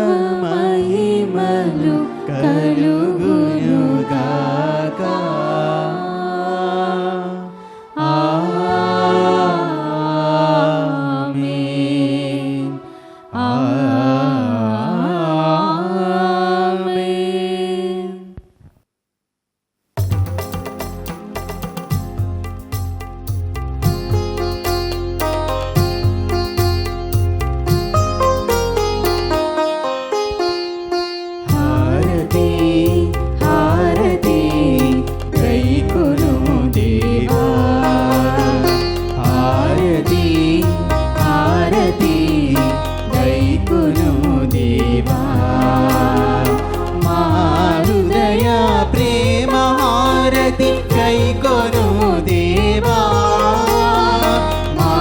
మహిమలు కలుగునుగాక. ఆమేన్. ఆమేన్. హారతి హారతి గైకొనుము దేవా. హారతి హారతి గైకొనుము దేవా. మా హృదయ ప్రేమ హారతి గైకొనుము దేవా. మా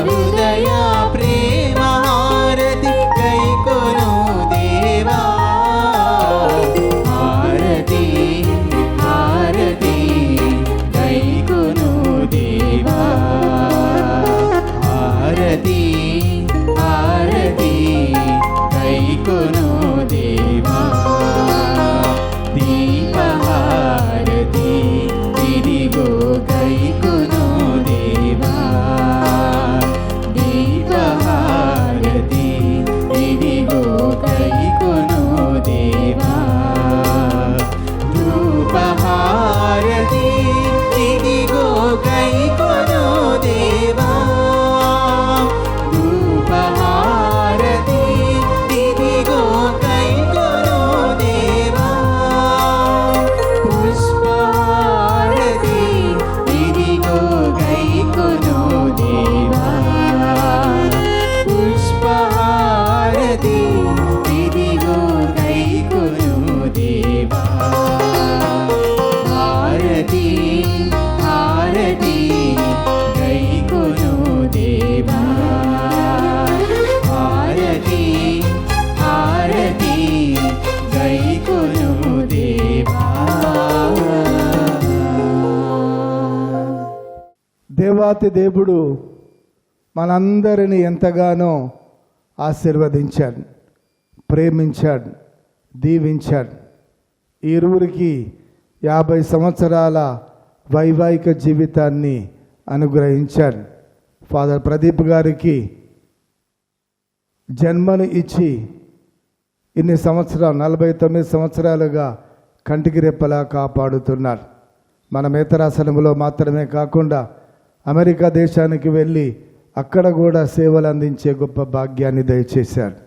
హృదయ ప్రేమ హారతి గైకొనుము దేవా. హారతి హారతి గైకొనుము దేవా. హారతి హారతి గైకొనుము దేవా. దీపహారతి ఇదిగో గైకొనుము దేవా. దీపహారతి ఇదిగో గైకొనుము దేవా. ధూపహారతి ఇదిగో గైకొనుము దేవా. ధూపహారతి ఇదిగో గైకొనుము దేవా. పుష్పహారతి ఇదిగో గైకొనుము దేవా. పుష్పహారతి ఇదిగో గైకొనుము దేవా. హారతి హారతి గైకొనుము దేవా. హారతి హారతి గైకొనుము దేవా. దేవాతి దేవుడు మనందరిని ఎంతగానో ఆశీర్వదించాడు, ప్రేమించాడు, దీవించాడు. ఈ ఇరువురికి 50 సంవత్సరాల వైవాహిక జీవితాన్ని అనుగ్రహించాడు. ఫాదర్ ప్రదీప్ గారికి జన్మను ఇచ్చి ఇన్ని సంవత్సరాలు 49 సంవత్సరాలుగా కంటికి రెప్పలా కాపాడుతున్నాడు. మన మేతరాసనములో మాత్రమే కాకుండా అమెరికా దేశానికి వెళ్ళి అక్కడ కూడా సేవలు అందించే గొప్ప భాగ్యాన్ని దయచేశారు.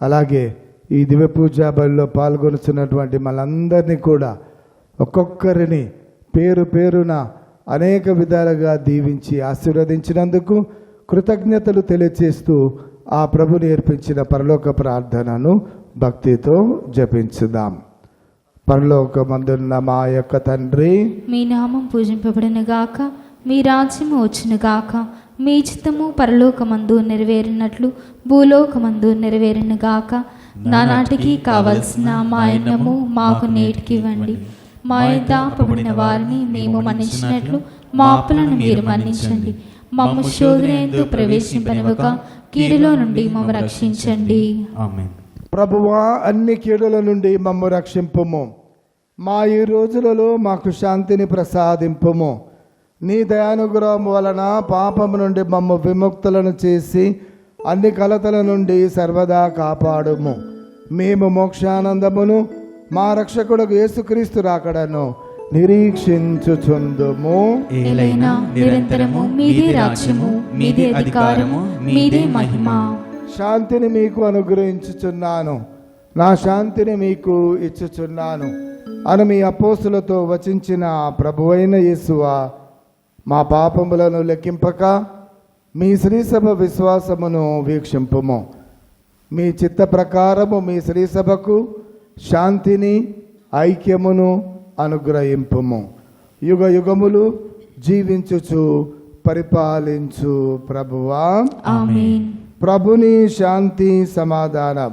అలాగే ఈ దివ్య పూజా బలిలో పాల్గొనుతున్నటువంటి మనందరినీ కూడా ఒక్కొక్కరిని పేరు పేరున అనేక విధాలుగా దీవించి ఆశీర్వదించినందుకు కృతజ్ఞతలు తెలియచేస్తూ ఆ ప్రభు నేర్పించిన పరలోక ప్రార్థనను భక్తితో జపించుదాం. పరలోకమందున్న మా యొక్క తండ్రి, మీ నామం పూజింపబడిన గాక, మీ రాజ్యము వచ్చును గాక, మీ చిత్తము పరలోకమందు నెరవేరినట్లు భూలోకమందు నెరవేరును గాక. నానాటికి కావలసిన మా అన్నము మాకు నేటికి ఇవ్వండి. మా యొద్ద అప్పబడిన వారిని మేము మన్నించినట్లు మా అప్పులను మీరు మన్నించండి. మమ్ము శోధనయందు ప్రవేశింపనివ్వక కీడులో నుండి మమ్ము రక్షించండి. ఆమేన్. ప్రభువా, అన్ని కీడుల నుండి మమ్ము రక్షింపుము. మా ఈ రోజులలో మాకు శాంతిని ప్రసాదింపుము. నీ దయానుగ్రహం వలన పాపము నుండి మమ్ము విముక్తులను చేసి అన్ని కలతల నుండి సర్వదా కాపాడుము. మేము మోక్షానందమును మా రక్షకుడు యేసుక్రీస్తు రాకడను నిరీక్షించుచుందుము. ఏలైనా నిరంతరము మీదే రాజ్యము, మీదే అధికారము, మీదే మహిమ. శాంతిని మీకు అనుగ్రహించుచున్నాను, నా శాంతిని మీకు ఇచ్చుచున్నాను అని మీ అపోస్తులతో వచించిన ప్రభువైన యేసువా, మా పాపములను లెక్కింపక మీ శ్రీసభ విశ్వాసమును వీక్షింపుము. మీ చిత్త ప్రకారము మీ శ్రీసభకు శాంతిని ఐక్యమును అనుగ్రహింపుము. యుగ యుగములు జీవించుచు పరిపాలించు ప్రభువా, ఆమేన్. ప్రభుని శాంతి సమాధానం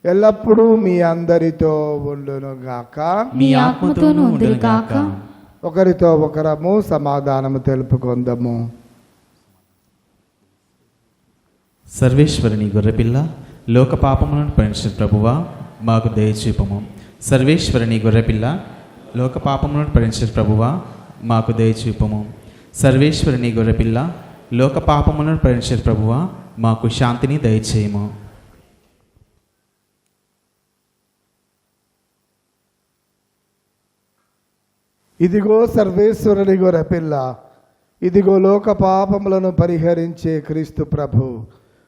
ఎల్లప్పుడూ మీ అందరితో ఉండునుగాక, మీ ఆత్మతోనూ ఉండునుగాక. ఒకరితో ఒకరము సమాధానము తెలుపుకొందము. సర్వేశ్వరుని గొర్రెపిల్ల, లోక పాపములను పరిణించిన ప్రభువా, మాకు దయచూపము. సర్వేశ్వరుని గొర్రెపిల్ల, లోక పాపములను పరిణించిన ప్రభువా, మాకు దయచూపము. సర్వేశ్వరుని గొర్రెపిల్ల, లోక పాపములను పరిణించిన ప్రభువా, మాకు శాంతిని దయచేయము. ఇదిగో సర్వేశ్వరుని గొర్రెపిల్ల, ఇదిగో లోక పాపములను పరిహరించే క్రీస్తు ప్రభు.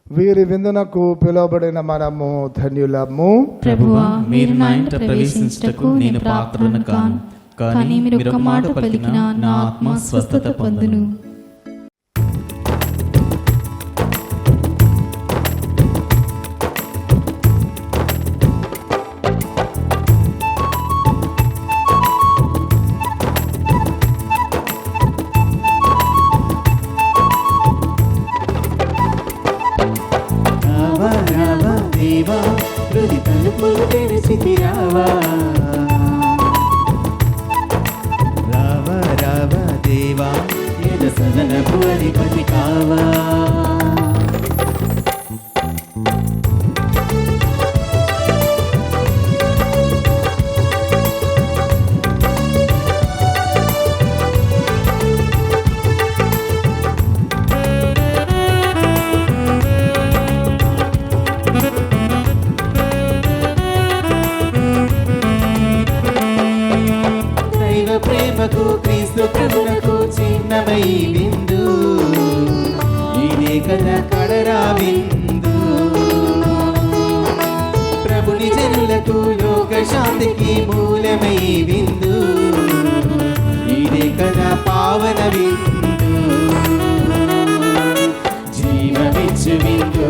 వీరి విందునకు పిలువబడిన మనము ధన్యులము. ప్రభువా, మీరు నా ఇంట ప్రవేశించుటకు నేను పాత్రను కాను, కానీ మీరు ఒక్క మాట పలికినా నా ఆత్మ స్వస్థత పొందును. రావా రావా దేవా, హృది తలుపులు తెరిచితి రావా. రావా రావా దేవా, ఎద సదనపు అధిపతి కావా. దైవ ప్రేమకు క్రీస్తు ప్రభునకు చిన్నమై విందు, ఇదే కదా కడరా విందు. ప్రభుని జనులకు లోక శాంతికి మూలమై విందు, ఇదే కదా పావన విందు. జీవమిచ్చు విందు,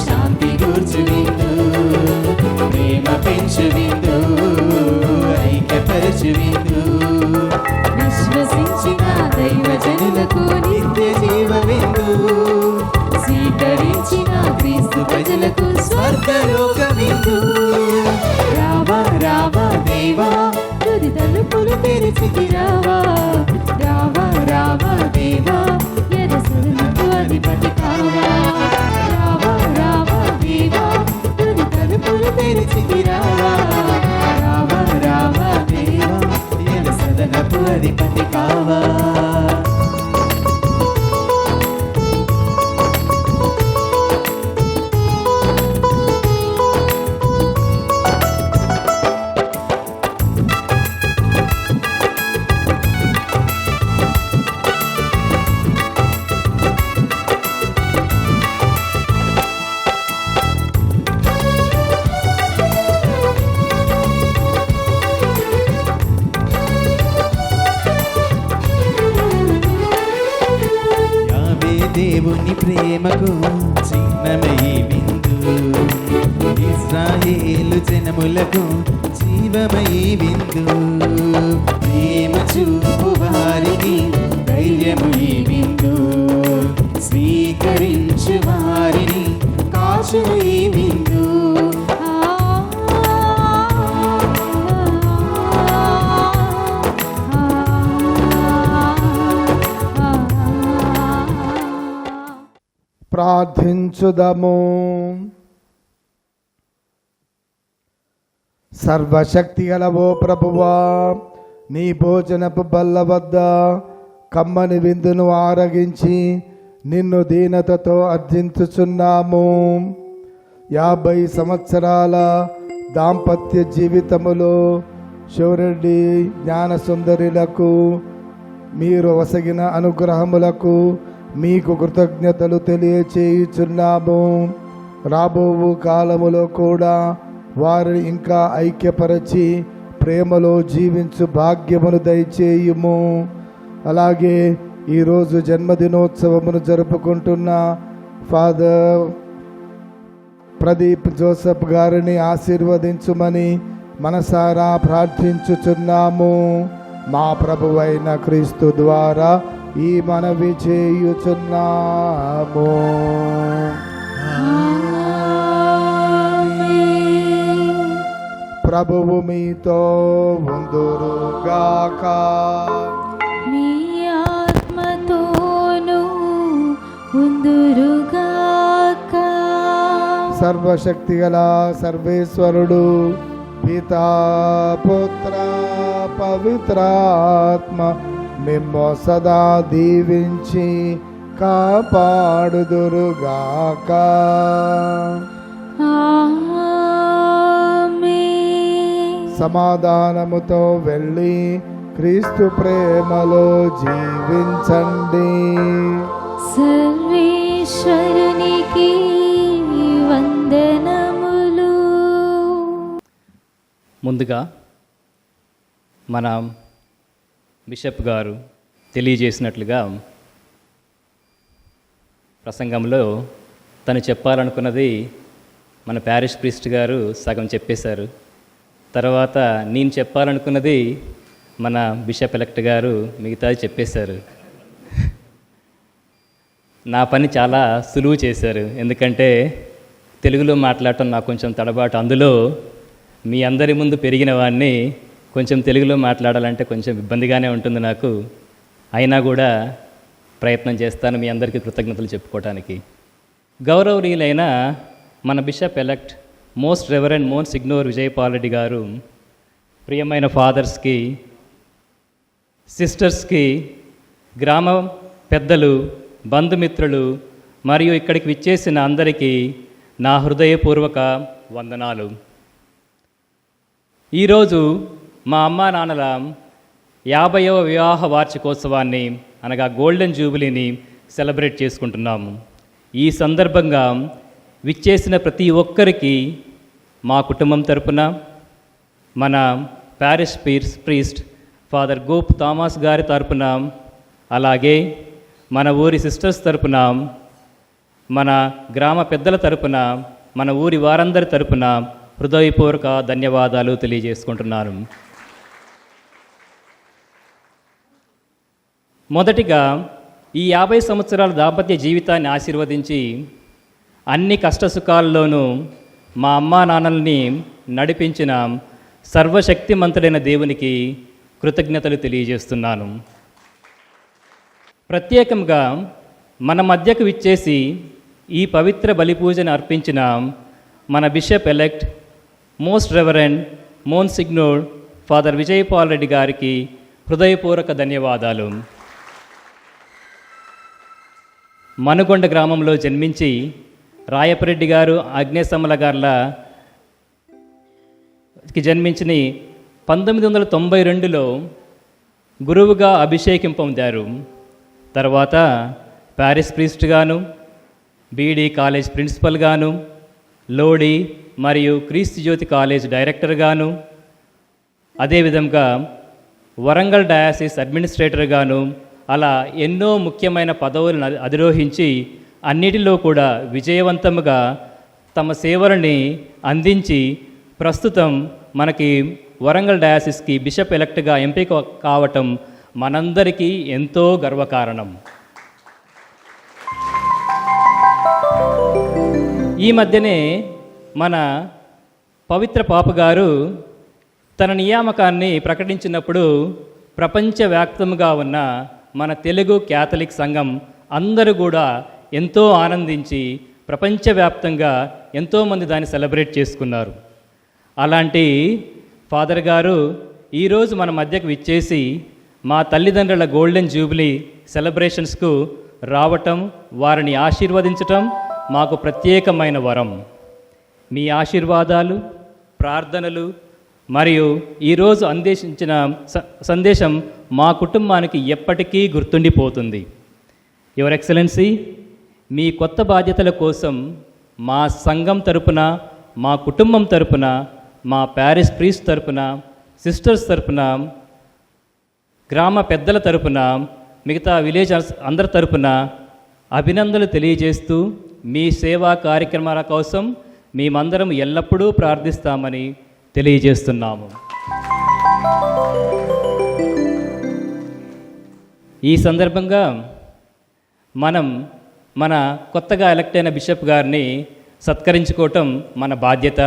శాంతి గూర్చు విందు, ప్రేమ పెంచు విందు, ఐక్యపరచు విందు. విశ్వసించిన దైవ జనులకు నిత్య జీవ విందు, స్వీకరించిన క్రీస్తు ప్రజలకు స్వర్గలోక విందు. రావా రావా దేవా, హృది తలుపులు తెరిచితి రావా. రావా రావా దేవా, ఎద సదనపు అధిపతి కావా. రావా రావా దేవా, హృది తలుపులు తెరిచితి రావా. రావా రావా దేవా, ఎద సదనపు అధిపతి కావా. దేవుని ప్రేమకు చిహ్నమై విందు, ఇశ్రాయేలు జనములకు జీవమై విందు, ప్రేమ చూపు వారికి ధైర్యము ఈ విందు, స్వీకరించు వారిని కాచును ఈ విందు. ప్రార్థించుదము. సర్వశక్తి గలవో ప్రభువా, నీ భోజనపు బల్ల వద్ద కమ్మని విందును ఆరగించి నిన్ను దీనతతో అర్థించుచున్నాము. 50 సంవత్సరాల దాంపత్య జీవితములో శివరెడ్డి జ్ఞానసుందరులకు మీరు వసగిన అనుగ్రహములకు మీకు కృతజ్ఞతలు తెలియచేయుచున్నాము. రాబో కాలములో కూడా వారిని ఇంకా ఐక్యపరచి ప్రేమలో జీవించు భాగ్యమును దయచేయుము. అలాగే ఈరోజు జన్మదినోత్సవమును జరుపుకుంటున్న ఫాదర్ ప్రదీప్ జోసెఫ్ గారిని ఆశీర్వదించుమని మనసారా ప్రార్థించుచున్నాము. మా ప్రభువైన క్రీస్తు ద్వారా ఈ మనవి చేయుచున్నాము. ప్రభువు మీతో ఉందురుగాక. మీ ఆత్మతోనూ ఉందురుగాక. సర్వశక్తి గల సర్వేశ్వరుడు పితా పుత్ర పవిత్రాత్మ మిమ్ము సదా దీవించి కాపాడుదురుగాక. సమాధానముతో వెళ్ళి క్రీస్తు ప్రేమలో జీవించండి. సర్వేశ్వరునికి వందనములు. ముందుగా మన బిషప్ గారు తెలియజేసినట్లుగా ప్రసంగంలో తను చెప్పాలనుకున్నది మన ప్యారిష్ ప్రీస్ట్ గారు సగం చెప్పేశారు. తర్వాత నేను చెప్పాలనుకున్నది మన బిషప్ ఎలెక్ట్ గారు మిగతాది చెప్పేశారు. నా పని చాలా సులువు చేశారు, ఎందుకంటే తెలుగులో మాట్లాడటం నాకు కొంచెం తడబాటు. అందులో మీ అందరి ముందు పెరిగిన వాడిని కొంచెం తెలుగులో మాట్లాడాలంటే కొంచెం ఇబ్బందిగానే ఉంటుంది నాకు. అయినా కూడా ప్రయత్నం చేస్తాను మీ అందరికీ కృతజ్ఞతలు చెప్పుకోవడానికి. గౌరవనీయులైన మన bishop elect most reverend monsignor Vijayapal Reddy గారు, ప్రియమైన ఫాదర్స్కి, సిస్టర్స్కి, గ్రామ పెద్దలు, బంధుమిత్రులు మరియు ఇక్కడికి విచ్చేసిన అందరికీ నా హృదయపూర్వక వందనాలు. ఈరోజు మా అమ్మా నాన్నల 50వ వివాహ వార్షికోత్సవాన్ని అనగా గోల్డెన్ జూబిలీని సెలబ్రేట్ చేసుకుంటున్నాము. ఈ సందర్భంగా విచ్చేసిన ప్రతి ఒక్కరికి మా కుటుంబం తరపున, మన parish priest father Gope Thomas గారి తరపున, అలాగే మన ఊరి సిస్టర్స్ తరపున, మన గ్రామ పెద్దల తరపున, మన ఊరి వారందరి తరపున హృదయపూర్వక ధన్యవాదాలు తెలియజేసుకుంటున్నాను. మొదటిగా ఈ 50 సంవత్సరాల దాంపత్య జీవితాన్ని ఆశీర్వదించి అన్ని కష్టసుఖాల్లోనూ మా అమ్మా నాన్నల్ని నడిపించిన సర్వశక్తిమంతుడైన దేవునికి కృతజ్ఞతలు తెలియజేస్తున్నాను. ప్రత్యేకంగా మన మధ్యకు విచ్చేసి ఈ పవిత్ర బలిపూజను అర్పించిన మన bishop elect most reverend monsignor father Vijayapal Reddy గారికి హృదయపూర్వక ధన్యవాదాలు. మనుగొండ గ్రామంలో జన్మించి రాయపరెడ్డి గారు, అగ్నేశమ్మల గారికి జన్మించిన 1992లో గురువుగా అభిషేకం పొందారు. తర్వాత ప్యారిష్ ప్రీస్ట్ గాను, బీడీ కాలేజ్ ప్రిన్సిపల్ గాను, లోడి మరియు క్రీస్తు జ్యోతి కాలేజ్ డైరెక్టర్ గాను, అదేవిధంగా వరంగల్ డయాసిస్ అడ్మినిస్ట్రేటర్ గాను, అలా ఎన్నో ముఖ్యమైన పదవులను అధిరోహించి అన్నిటిలో కూడా విజయవంతంగా తమ సేవలని అందించి ప్రస్తుతం మనకి వరంగల్ డయాసిస్కి బిషప్ ఎలక్ట్గా ఎంపిక కావటం మనందరికీ ఎంతో గర్వకారణం. ఈ మధ్యనే మన పవిత్ర పాప గారు తన నియామకాన్ని ప్రకటించినప్పుడు ప్రపంచవ్యాప్తంగా ఉన్న మన తెలుగు క్యాథలిక్ సంఘం అందరూ కూడా ఎంతో ఆనందించి ప్రపంచవ్యాప్తంగా ఎంతోమంది దాన్ని సెలబ్రేట్ చేసుకున్నారు. అలాంటి ఫాదర్ గారు ఈరోజు మన మధ్యకు విచ్చేసి మా తల్లిదండ్రుల గోల్డెన్ జూబిలీ సెలబ్రేషన్స్కు రావటం, వారిని ఆశీర్వదించటం మాకు ప్రత్యేకమైన వరం. మీ ఆశీర్వాదాలు, ప్రార్థనలు మరియు ఈరోజు అందించిన సందేశం మా కుటుంబానికి ఎప్పటికీ గుర్తుండిపోతుంది. యువర్ ఎక్సలెన్సీ, మీ కొత్త బాధ్యతల కోసం మా సంఘం తరపున, మా కుటుంబం తరపున, మా ప్యారిస్ ప్రీస్ట్ తరపున, సిస్టర్స్ తరపున, గ్రామ పెద్దల తరపున, మిగతా విలేజర్స్ అందరి తరపున అభినందనలు తెలియజేస్తూ మీ సేవా కార్యక్రమాల కోసం మేమందరం ఎల్లప్పుడూ ప్రార్థిస్తామని తెలియజేస్తున్నాము. ఈ సందర్భంగా మనం మన కొత్తగా ఎలక్ట్ అయిన బిషప్ గారిని సత్కరించుకోవటం మన బాధ్యత,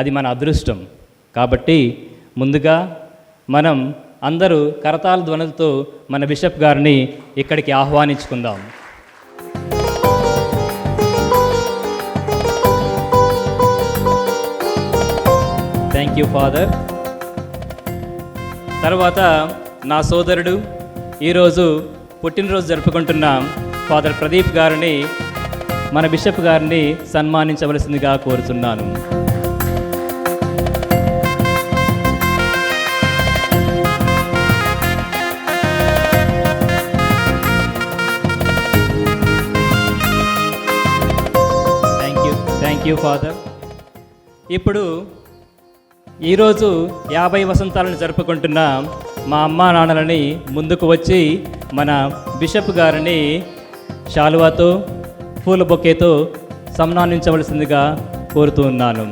అది మన అదృష్టం. కాబట్టి ముందుగా మనం అందరూ కరతాళ ధ్వనులతో మన బిషప్ గారిని ఇక్కడికి ఆహ్వానించుకుందాం. Thank you father. తర్వాత నా సోదరుడు ఈరోజు పుట్టినరోజు జరుపుకుంటున్న ఫాదర్ ప్రదీప్ గారిని మన బిషప్ గారిని సన్మానించవలసిందిగా కోరుతున్నాను. Thank you father. ఇప్పుడు ఈరోజు 50 వసంతాలను జరుపుకుంటున్న మా అమ్మా నాన్నలని ముందుకు వచ్చి మన బిషప్ గారిని శాలువాతో, పూల బొకేతో సన్మానించవలసిందిగా కోరుతూ ఉన్నాను.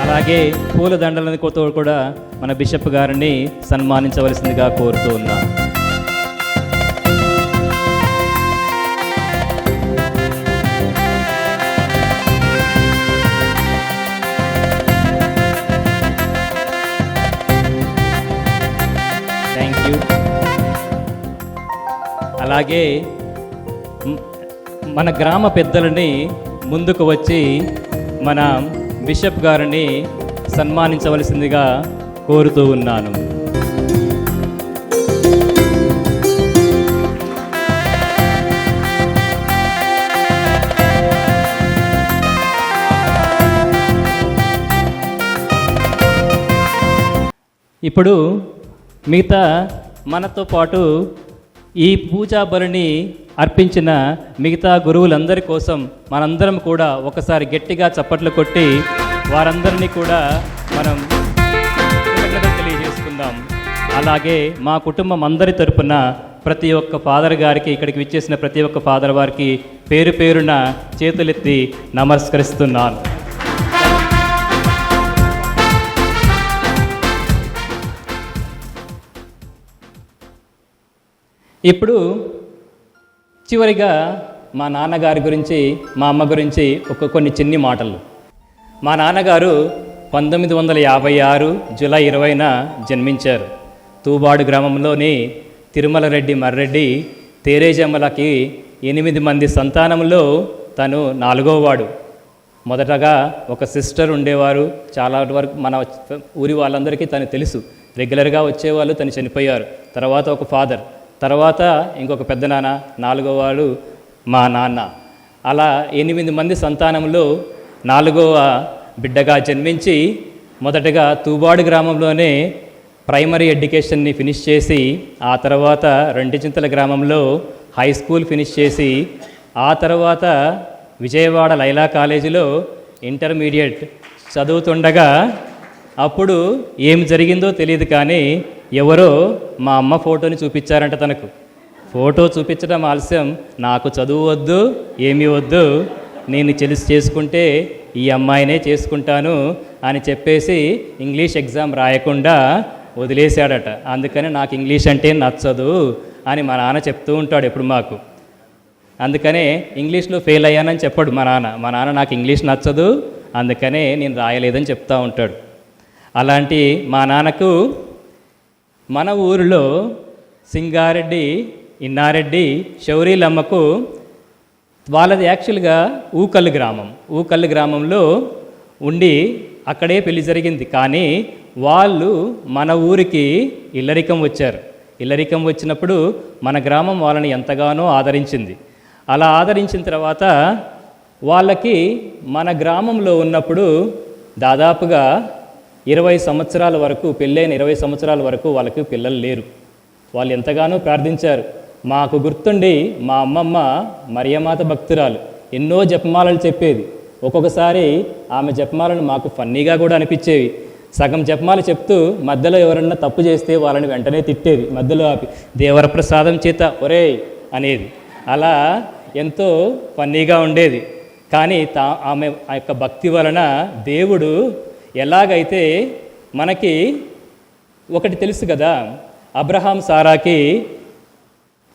అలాగే పూల దండలతో కూడా మన బిషప్ గారిని సన్మానించవలసిందిగా కోరుతూ ఉన్నాను. Thank you. అలాగే మన గ్రామ పెద్దలని ముందుకు వచ్చి మన బిషప్ గారిని సన్మానించవలసిందిగా కోరుతూ ఉన్నాను. ఇప్పుడు మిగతా మనతో పాటు ఈ పూజా బలిని అర్పించిన మిగతా గురువులందరి కోసం మనందరం కూడా ఒకసారి గట్టిగా చప్పట్లు కొట్టి వారందరినీ కూడా మనం కృతజ్ఞతలు తెలియజేసుకుందాం. అలాగే మా కుటుంబం అందరి తరపున ప్రతి ఒక్క ఫాదర్ గారికి, ఇక్కడికి విచ్చేసిన ప్రతి ఒక్క ఫాదర్ వారికి పేరు పేరున చేతులెత్తి నమస్కరిస్తున్నాను. ఇప్పుడు చివరిగా మా నాన్నగారి గురించి, మా అమ్మ గురించి కొన్ని చిన్ని మాటలు. మా నాన్నగారు 1956 జూలై 20న జన్మించారు. తూబాడు గ్రామంలోని తిరుమల రెడ్డి మర్రెడ్డి తేరేజమ్మలకి 8 మంది సంతానంలో తను 4వవాడు. మొదటగా ఒక సిస్టర్ ఉండేవారు. చాలా వరకు మన ఊరి వాళ్ళందరికీ తను తెలుసు, రెగ్యులర్గా వచ్చేవాళ్ళు. తను చనిపోయారు. తర్వాత ఒక ఫాదర్, తర్వాత ఇంకొక పెద్ద నాన్న, 4వవాడు మా నాన్న. అలా 8 మంది సంతానంలో 4వ బిడ్డగా జన్మించి మొదటగా తూబాడు గ్రామంలోనే ప్రైమరీ ఎడ్యుకేషన్ని ఫినిష్ చేసి ఆ తర్వాత రెంటిచింతల గ్రామంలో హై స్కూల్ ఫినిష్ చేసి ఆ తర్వాత విజయవాడ లైలా కాలేజీలో ఇంటర్మీడియట్ చదువుతుండగా అప్పుడు ఏం జరిగిందో తెలియదు కానీ ఎవరో మా అమ్మ ఫోటోని చూపించారంట తనకు. ఫోటో చూపించడం ఆలస్యం, నాకు చదువు వద్దు ఏమీ వద్దు, నేను చేసుకుంటే ఈ అమ్మాయినే చేసుకుంటాను అని చెప్పేసి ఇంగ్లీష్ ఎగ్జామ్ రాయకుండా వదిలేశాడట. అందుకని నాకు ఇంగ్లీష్ అంటే నచ్చదు అని మా నాన్న చెప్తూ ఉంటాడు ఎప్పుడు మాకు. అందుకనే ఇంగ్లీష్లో ఫెయిల్ అయ్యానని చెప్పాడు మా నాన్న నాకు ఇంగ్లీష్ నచ్చదు అందుకనే నేను రాయలేదని చెప్తూ ఉంటాడు. అలాంటి మా నాన్నకు మన ఊరిలో సింగారెడ్డి, ఇన్నారెడ్డి, శౌరీలమ్మకు వాళ్ళది యాక్చువల్గా ఊకల్లు గ్రామంలో ఉండి అక్కడే పెళ్లి జరిగింది. కానీ వాళ్ళు మన ఊరికి ఇల్లరికం వచ్చారు. ఇల్లరికం వచ్చినప్పుడు మన గ్రామం వాళ్ళని ఎంతగానో ఆదరించింది. అలా ఆదరించిన తర్వాత వాళ్ళకి మన గ్రామంలో ఉన్నప్పుడు దాదాపుగా 20 సంవత్సరాల వరకు, పెళ్ళైన 20 సంవత్సరాల వరకు వాళ్ళకి పిల్లలు లేరు. వాళ్ళు ఎంతగానో ప్రార్థించారు. మాకు గుర్తుండి మా అమ్మమ్మ మరియమాత భక్తురాలు, ఎన్నో జపమాలలు చెప్పేది. ఒక్కొక్కసారి ఆమె జపమాలను మాకు ఫన్నీగా కూడా అనిపించేవి. సగం జపమాల చెప్తూ మధ్యలో ఎవరన్నా తప్పు చేస్తే వాళ్ళని వెంటనే తిట్టేది, మధ్యలో ఆపి దేవర ప్రసాదం చేత ఒరేయ్ అనేది. అలా ఎంతో ఫన్నీగా ఉండేది. కానీ ఆమె ఆ యొక్క భక్తి వలన దేవుడు ఎలాగైతే మనకి ఒకటి తెలుసు కదా, అబ్రహాం సారాకి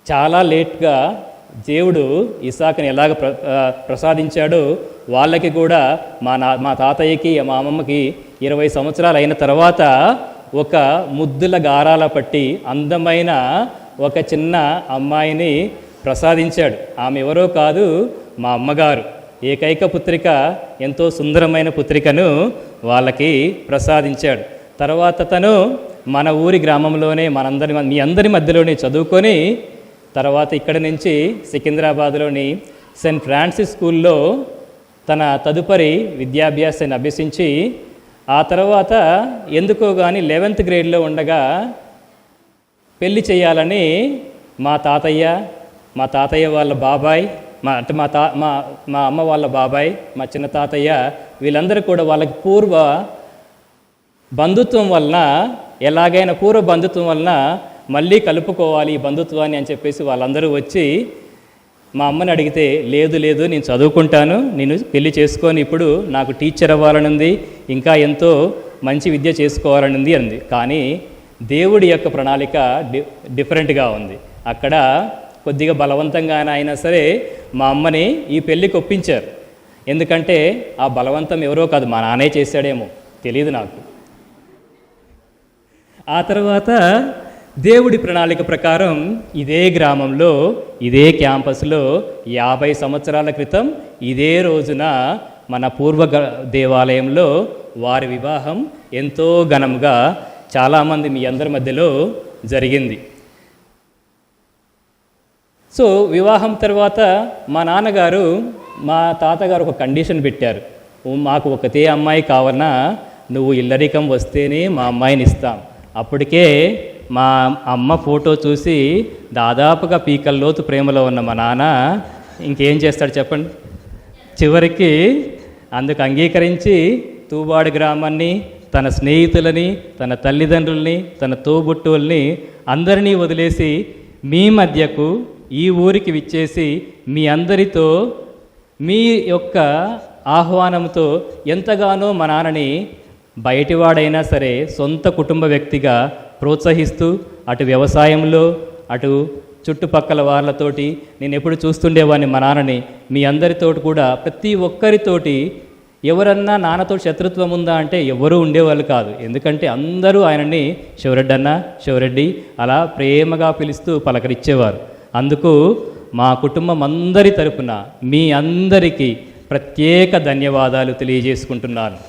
చాలా లేట్గా దేవుడు ఇసాకుని ఎలాగ ప్రసాదించాడో వాళ్ళకి కూడా మా తాతయ్యకి మా అమ్మమ్మకి 20 సంవత్సరాలు అయిన తర్వాత ఒక ముద్దుల గారాల పట్టి అందమైన ఒక చిన్న అమ్మాయిని ప్రసాదించాడు. ఆమె ఎవరో కాదు, మా అమ్మగారు. ఏకైక పుత్రిక, ఎంతో సుందరమైన పుత్రికను వాళ్ళకి ప్రసాదించాడు. తర్వాత తను మన ఊరి గ్రామంలోనే మీ అందరి మధ్యలోనే చదువుకొని తర్వాత ఇక్కడి నుంచి సికింద్రాబాద్లోని సెయింట్ ఫ్రాన్సిస్ స్కూల్లో తన తదుపరి విద్యాభ్యాసాన్ని అభ్యసించి ఆ తర్వాత ఎందుకో కానీ 11th గ్రేడ్లో ఉండగా పెళ్లి చేయాలని మా తాతయ్య వాళ్ళ బాబాయ్, మా అమ్మ వాళ్ళ బాబాయ్, మా చిన్న తాతయ్య వీళ్ళందరూ కూడా వాళ్ళకి పూర్వ బంధుత్వం వలన మళ్ళీ కలుపుకోవాలి ఈ బంధుత్వాన్ని అని చెప్పేసి వాళ్ళందరూ వచ్చి మా అమ్మని అడిగితే, లేదు నేను చదువుకుంటాను, నేను పెళ్లి చేసుకొని ఇప్పుడు నాకు టీచర్ అవ్వాలనుంది, ఇంకా ఎంతో మంచి విద్య చేసుకోవాలనుంది అంది. కానీ దేవుడి యొక్క ప్రణాళిక డిఫరెంట్గా ఉంది. అక్కడ కొద్దిగా బలవంతంగా అయినా సరే మా అమ్మని ఈ పెళ్ళికి ఒప్పించారు. ఎందుకంటే ఆ బలవంతం ఎవరో కాదు, మా నాన్నే చేశాడేమో తెలియదు నాకు. ఆ తర్వాత దేవుడి ప్రణాళిక ప్రకారం ఇదే గ్రామంలో, ఇదే క్యాంపస్లో 50 సంవత్సరాల క్రితం ఇదే రోజున మన పూర్వ దేవాలయంలో వారి వివాహం ఎంతో ఘనంగా చాలామంది మీ అందరి మధ్యలో జరిగింది. సో వివాహం తర్వాత మా నాన్నగారు, మా తాతగారు ఒక కండిషన్ పెట్టారు. మాకు ఒకతే అమ్మాయి కావాలన్నా నువ్వు ఇల్లరికం వస్తేనే మా అమ్మాయిని ఇస్తాం. అప్పటికే మా అమ్మ ఫోటో చూసి దాదాపుగా పీకల్లోతు ప్రేమలో ఉన్న మా నాన్న ఇంకేం చేస్తాడు చెప్పండి. చివరికి అందుకు అంగీకరించి తూబాడు గ్రామాన్ని, తన స్నేహితులని, తన తల్లిదండ్రుల్ని, తన తోబుట్టువుల్ని అందరినీ వదిలేసి మీ మధ్యకు ఈ ఊరికి విచ్చేసి మీ అందరితో మీ యొక్క ఆహ్వానంతో ఎంతగానో మా నాన్నని బయటివాడైనా సరే సొంత కుటుంబ వ్యక్తిగా ప్రోత్సహిస్తూ అటు వ్యవసాయంలో అటు చుట్టుపక్కల వాళ్ళతోటి నేను ఎప్పుడు చూస్తుండేవాడిని మా నాన్నని. మీ అందరితోటి కూడా ప్రతి ఒక్కరితోటి ఎవరన్నా నాన్నతో శత్రుత్వం ఉందా అంటే ఎవరూ ఉండేవాళ్ళు కాదు. ఎందుకంటే అందరూ ఆయనని శివరెడ్డి అలా ప్రేమగా పిలుస్తూ పలకరించేవారు. అందుకు మా కుటుంబం అందరి తరపున మీ అందరికీ ప్రత్యేక ధన్యవాదాలు తెలియజేసుకుంటున్నాను.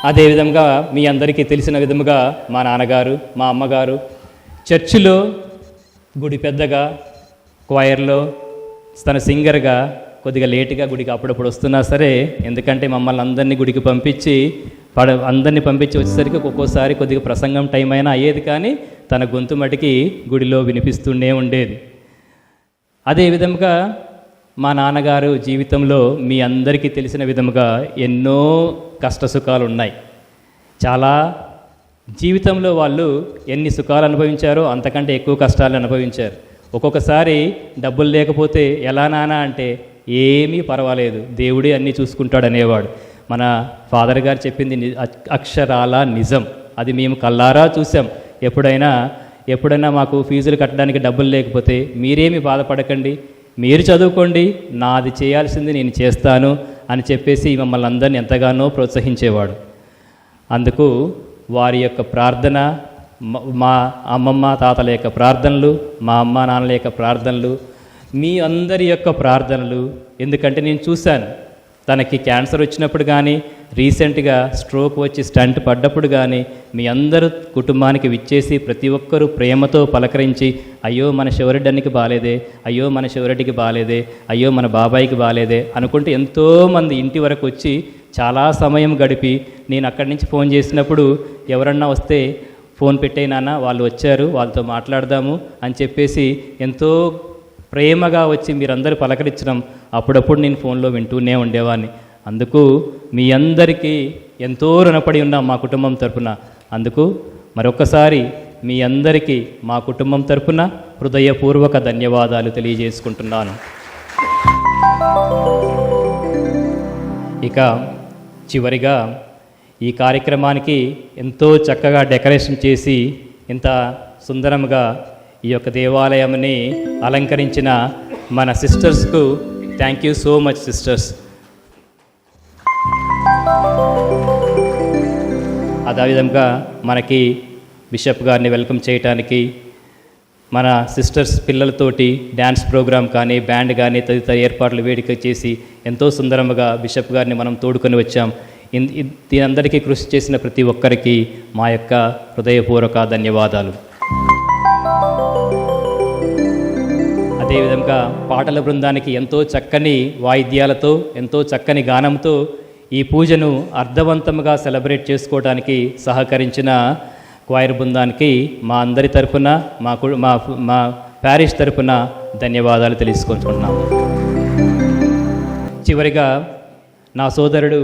అదేవిధంగా మీ అందరికీ తెలిసిన విధముగా మా నాన్నగారు, మా అమ్మగారు చర్చిలో గుడి పెద్దగా, క్వైర్లో తన సింగర్గా కొద్దిగా లేటుగా గుడికి అప్పుడప్పుడు వస్తున్నా సరే, ఎందుకంటే మమ్మల్ని అందరినీ గుడికి పంపించి వచ్చేసరికి ఒక్కోసారి కొద్దిగా ప్రసంగం టైం అయినా అయ్యేది. కానీ తన గొంతు మటుకి గుడిలో వినిపిస్తూనే ఉండేది. అదే విధముగా మా నాన్నగారు జీవితంలో మీ అందరికీ తెలిసిన విధముగా ఎన్నో కష్టసుఖాలు ఉన్నాయి. చాలా జీవితంలో వాళ్ళు ఎన్ని సుఖాలు అనుభవించారో అంతకంటే ఎక్కువ కష్టాలు అనుభవించారు. ఒక్కొక్కసారి డబ్బులు లేకపోతే ఎలా నాన్న అంటే ఏమీ పర్వాలేదు, దేవుడే అన్నీ చూసుకుంటాడు అనేవాడు. మన ఫాదర్ గారు చెప్పింది అక్షరాల నిజం. అది మేము కళ్ళారా చూసాం. ఎప్పుడైనా మాకు ఫీజులు కట్టడానికి డబ్బులు లేకపోతే మీరేమి బాధపడకండి, మీరు చదువుకోండి, నాది చేయాల్సింది నేను చేస్తాను అని చెప్పేసి మమ్మల్ని అందరినీ ఎంతగానో ప్రోత్సహించేవాడు. అందుకు వారి యొక్క ప్రార్థన, మా అమ్మమ్మ తాతల యొక్క ప్రార్థనలు, మా అమ్మ నాన్నల యొక్క ప్రార్థనలు, మీ అందరి యొక్క ప్రార్థనలు. ఎందుకంటే నేను చూశాను, తనకి క్యాన్సర్ వచ్చినప్పుడు కానీ, రీసెంట్గా స్ట్రోక్ వచ్చి స్టంట్ పడ్డప్పుడు కానీ మీ అందరూ కుటుంబానికి విచ్చేసి ప్రతి ఒక్కరూ ప్రేమతో పలకరించి, అయ్యో మన శివరెడ్డికి బాలేదే, అయ్యో మన శివరెడ్డికి బాలేదే, అయ్యో మన బాబాయికి బాలేదే అనుకుంటూ ఎంతోమంది ఇంటి వరకు వచ్చి చాలా సమయం గడిపి, నేను అక్కడి నుంచి ఫోన్ చేసినప్పుడు ఎవరన్నా వస్తే ఫోన్ పెట్టేనానా వాళ్ళు వచ్చారు, వాళ్ళతో మాట్లాడదాము అని చెప్పేసి ఎంతో ప్రేమగా వచ్చి మీరందరూ పలకరించడం అప్పుడప్పుడు నేను ఫోన్లో వింటూనే ఉండేవాడిని. అందుకు మీ అందరికీ ఎంతో రుణపడి ఉన్నాం మా కుటుంబం తరపున. అందుకు మరొకసారి మీ అందరికీ మా కుటుంబం తరపున హృదయపూర్వక ధన్యవాదాలు తెలియజేసుకుంటున్నాను. ఇక చివరిగా ఈ కార్యక్రమానికి ఎంతో చక్కగా డెకరేషన్ చేసి ఇంత సుందరంగా ఈ యొక్క దేవాలయంని అలంకరించిన మన సిస్టర్స్కు thank you so much sisters. అదేవిధంగా మనకి బిషప్ గారిని వెల్కమ్ చేయడానికి మన సిస్టర్స్ పిల్లలతోటి డ్యాన్స్ ప్రోగ్రాం కానీ, బ్యాండ్ కానీ తదితర ఏర్పాట్లు వేడుక చేసి ఎంతో సుందరంగా బిషప్ గారిని మనం తోడుకొని వచ్చాం. దీనందరికీ కృషి చేసిన ప్రతి ఒక్కరికి మా యొక్క హృదయపూర్వక ధన్యవాదాలు. అదేవిధంగా పాటల బృందానికి ఎంతో చక్కని వాయిద్యాలతో, ఎంతో చక్కని గానంతో ఈ పూజను అర్థవంతంగా సెలబ్రేట్ చేసుకోవడానికి సహకరించిన క్వైర్ బృందానికి మా అందరి తరపున, మా ప్యారిష్ తరపున ధన్యవాదాలు తెలుసుకుంటున్నాము. చివరిగా నా సోదరుడు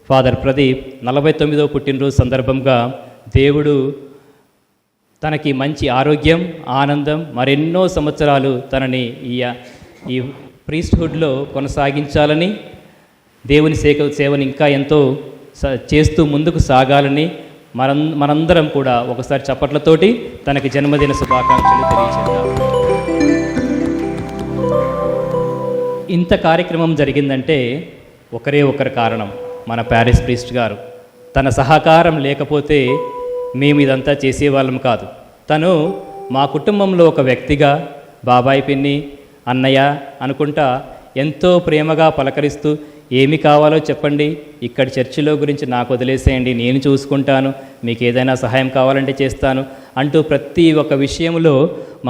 ఫాదర్ ప్రదీప్ 49వ పుట్టినరోజు సందర్భంగా దేవుడు తనకి మంచి ఆరోగ్యం, ఆనందం, మరెన్నో సంవత్సరాలు తనని ఈ ప్రీస్ట్హుడ్లో కొనసాగించాలని, దేవుని సేవని ఇంకా ఎంతో చేస్తూ ముందుకు సాగాలని మనందరం కూడా ఒకసారి చప్పట్లతోటి తనకి జన్మదిన శుభాకాంక్షలు తెలియజేద్దాం. ఇంత కార్యక్రమం జరిగిందంటే ఒకరు కారణం, మన ప్యారిస్ ప్రీస్ట్ గారు. తన సహకారం లేకపోతే మేము ఇదంతా చేసేవాళ్ళం కాదు. తను మా కుటుంబంలో ఒక వ్యక్తిగా బాబాయ్, పిన్ని, అన్నయ్య అనుకుంటా ఎంతో ప్రేమగా పలకరిస్తూ, ఏమి కావాలో చెప్పండి, ఇక్కడ చర్చిలో గురించి నాకు వదిలేసేయండి, నేను చూసుకుంటాను, మీకు ఏదైనా సహాయం కావాలంటే చేస్తాను అంటూ ప్రతి ఒక్క విషయంలో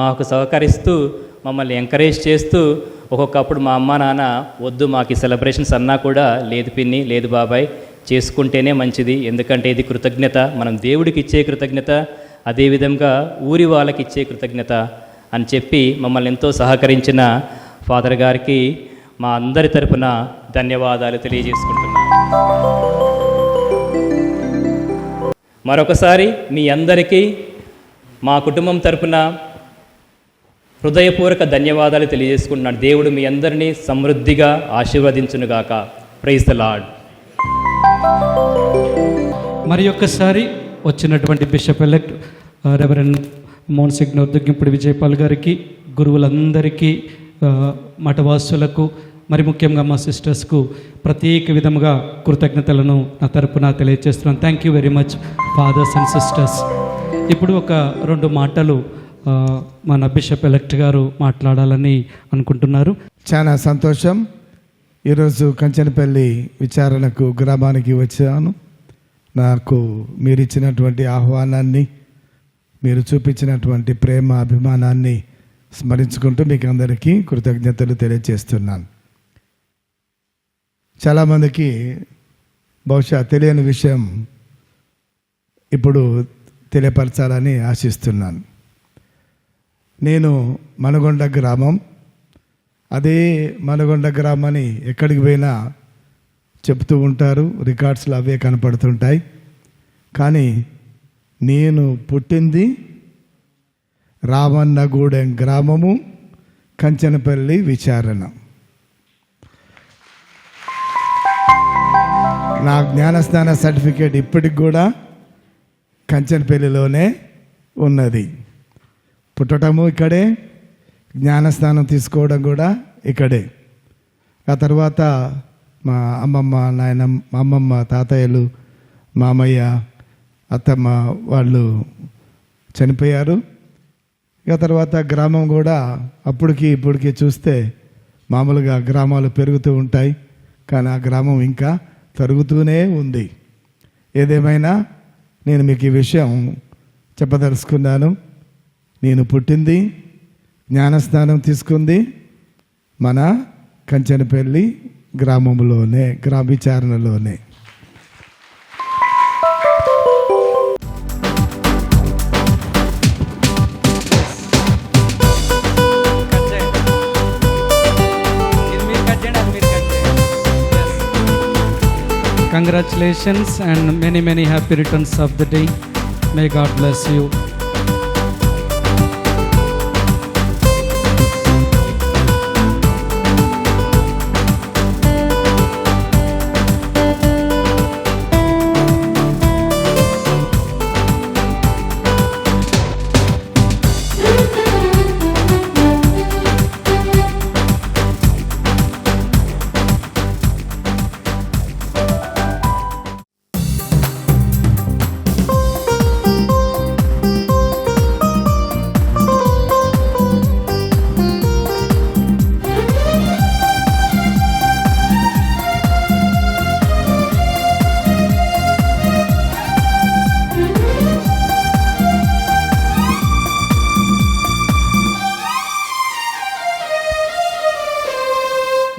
మాకు సహకరిస్తూ మమ్మల్ని ఎంకరేజ్ చేస్తూ, ఒక్కొక్కప్పుడు మా అమ్మ నాన్న వద్దు మాకు ఈ సెలబ్రేషన్స్ అన్నా కూడా, లేదు పిన్ని, లేదు బాబాయ్, చేసుకుంటేనే మంచిది, ఎందుకంటే ఇది కృతజ్ఞత, మనం దేవుడికి ఇచ్చే కృతజ్ఞత, అదేవిధంగా ఊరి వాళ్ళకి ఇచ్చే కృతజ్ఞత అని చెప్పి మమ్మల్ని ఎంతో సహకరించిన ఫాదర్ గారికి మా అందరి తరపున ధన్యవాదాలు తెలియజేసుకుంటున్నాను. మరొకసారి మీ అందరికీ మా కుటుంబం తరపున హృదయపూర్వక ధన్యవాదాలు తెలియజేసుకుంటున్నాను. దేవుడు మీ అందరినీ సమృద్ధిగా ఆశీర్వదించునుగాక. Praise the lord. మరి ఒక్కసారి వచ్చినటువంటి bishop elect reverend monsignor Duggimpudi Vijayapal గారికి, గురువులందరికీ, మఠవాసులకు, మరి ముఖ్యంగా మా సిస్టర్స్కు ప్రత్యేక విధముగా కృతజ్ఞతలను నా తరపున తెలియజేస్తున్నాను. Thank you very much fathers and sisters. ఇప్పుడు ఒక 2 మాటలు మన బిషప్ ఎలెక్ట్ గారు మాట్లాడాలని అనుకుంటున్నారు. చాలా సంతోషం. ఈరోజు కంచనపల్లి విచారణకు గ్రామానికి వచ్చాను. నాకు మీరు ఇచ్చినటువంటి ఆహ్వానాన్ని, మీరు చూపించినటువంటి ప్రేమ, అభిమానాన్ని స్మరించుకుంటూ మీకు అందరికీ కృతజ్ఞతలు తెలియజేస్తున్నాను. చాలామందికి బహుశా తెలియని విషయం ఇప్పుడు తెలియపరచాలని ఆశిస్తున్నాను. నేను మనగొండ గ్రామం, అదే మనగొండ గ్రామాన్ని ఎక్కడికి పోయినా చెప్తూ ఉంటారు, రికార్డ్స్లో అవే కనపడుతుంటాయి. కానీ నేను పుట్టింది రామన్నగూడెం గ్రామము, కంచనపల్లి విచారణ. నా జ్ఞానస్నాన సర్టిఫికేట్ ఇప్పటికి కూడా కంచనపల్లిలోనే ఉన్నది. పుట్టడము ఇక్కడే, జ్ఞానస్నానం తీసుకోవడం కూడా ఇక్కడే. ఆ తర్వాత మా అమ్మమ్మ, అమ్మమ్మ, తాతయ్యలు, మామయ్య, అత్తమ్మ వాళ్ళు చనిపోయారు. ఇక తర్వాత గ్రామం కూడా అప్పటికి ఇప్పటికి చూస్తే మామూలుగా గ్రామాలు పెరుగుతూ ఉంటాయి, కానీ ఆ గ్రామం ఇంకా తరుగుతూనే ఉంది. ఏదేమైనా నేను మీకు ఈ విషయం చెప్పదలుచుకున్నాను. నేను పుట్టింది, జ్ఞానస్నానం తీసుకుంది మన కంచనపల్లి గ్రామంలోనే, గ్రామ విచారణలోనే. Congratulations and many happy returns of the day. May God bless you.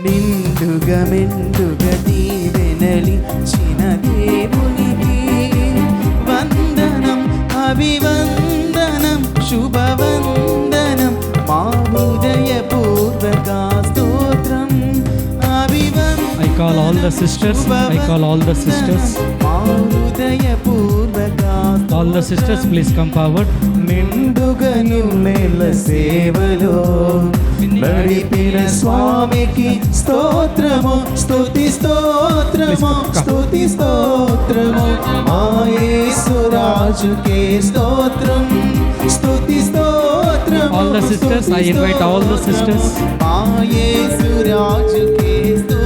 నిండుగా మెండుగా దీవెనలిచ్చిన దేవునికి వందనం, అభివందనం, శుభవందనం, మా హృదయపూర్వక స్తోత్రం. I call all the sisters. I call all the sisters. మా హృదయపూర్వక All the sisters, please come forward. నిండుగా నిన్నెల సేవలో నడిపిన స్వామికి స్తోత్రము, స్తుతి స్తోత్రము, స్తుతి స్తోత్రము, మా యేసు రాజుకే స్తోత్రం, స్తుతి స్తోత్రము. All the sisters, I invite all the sisters. మా యేసు రాజుకే స్తోత్రం.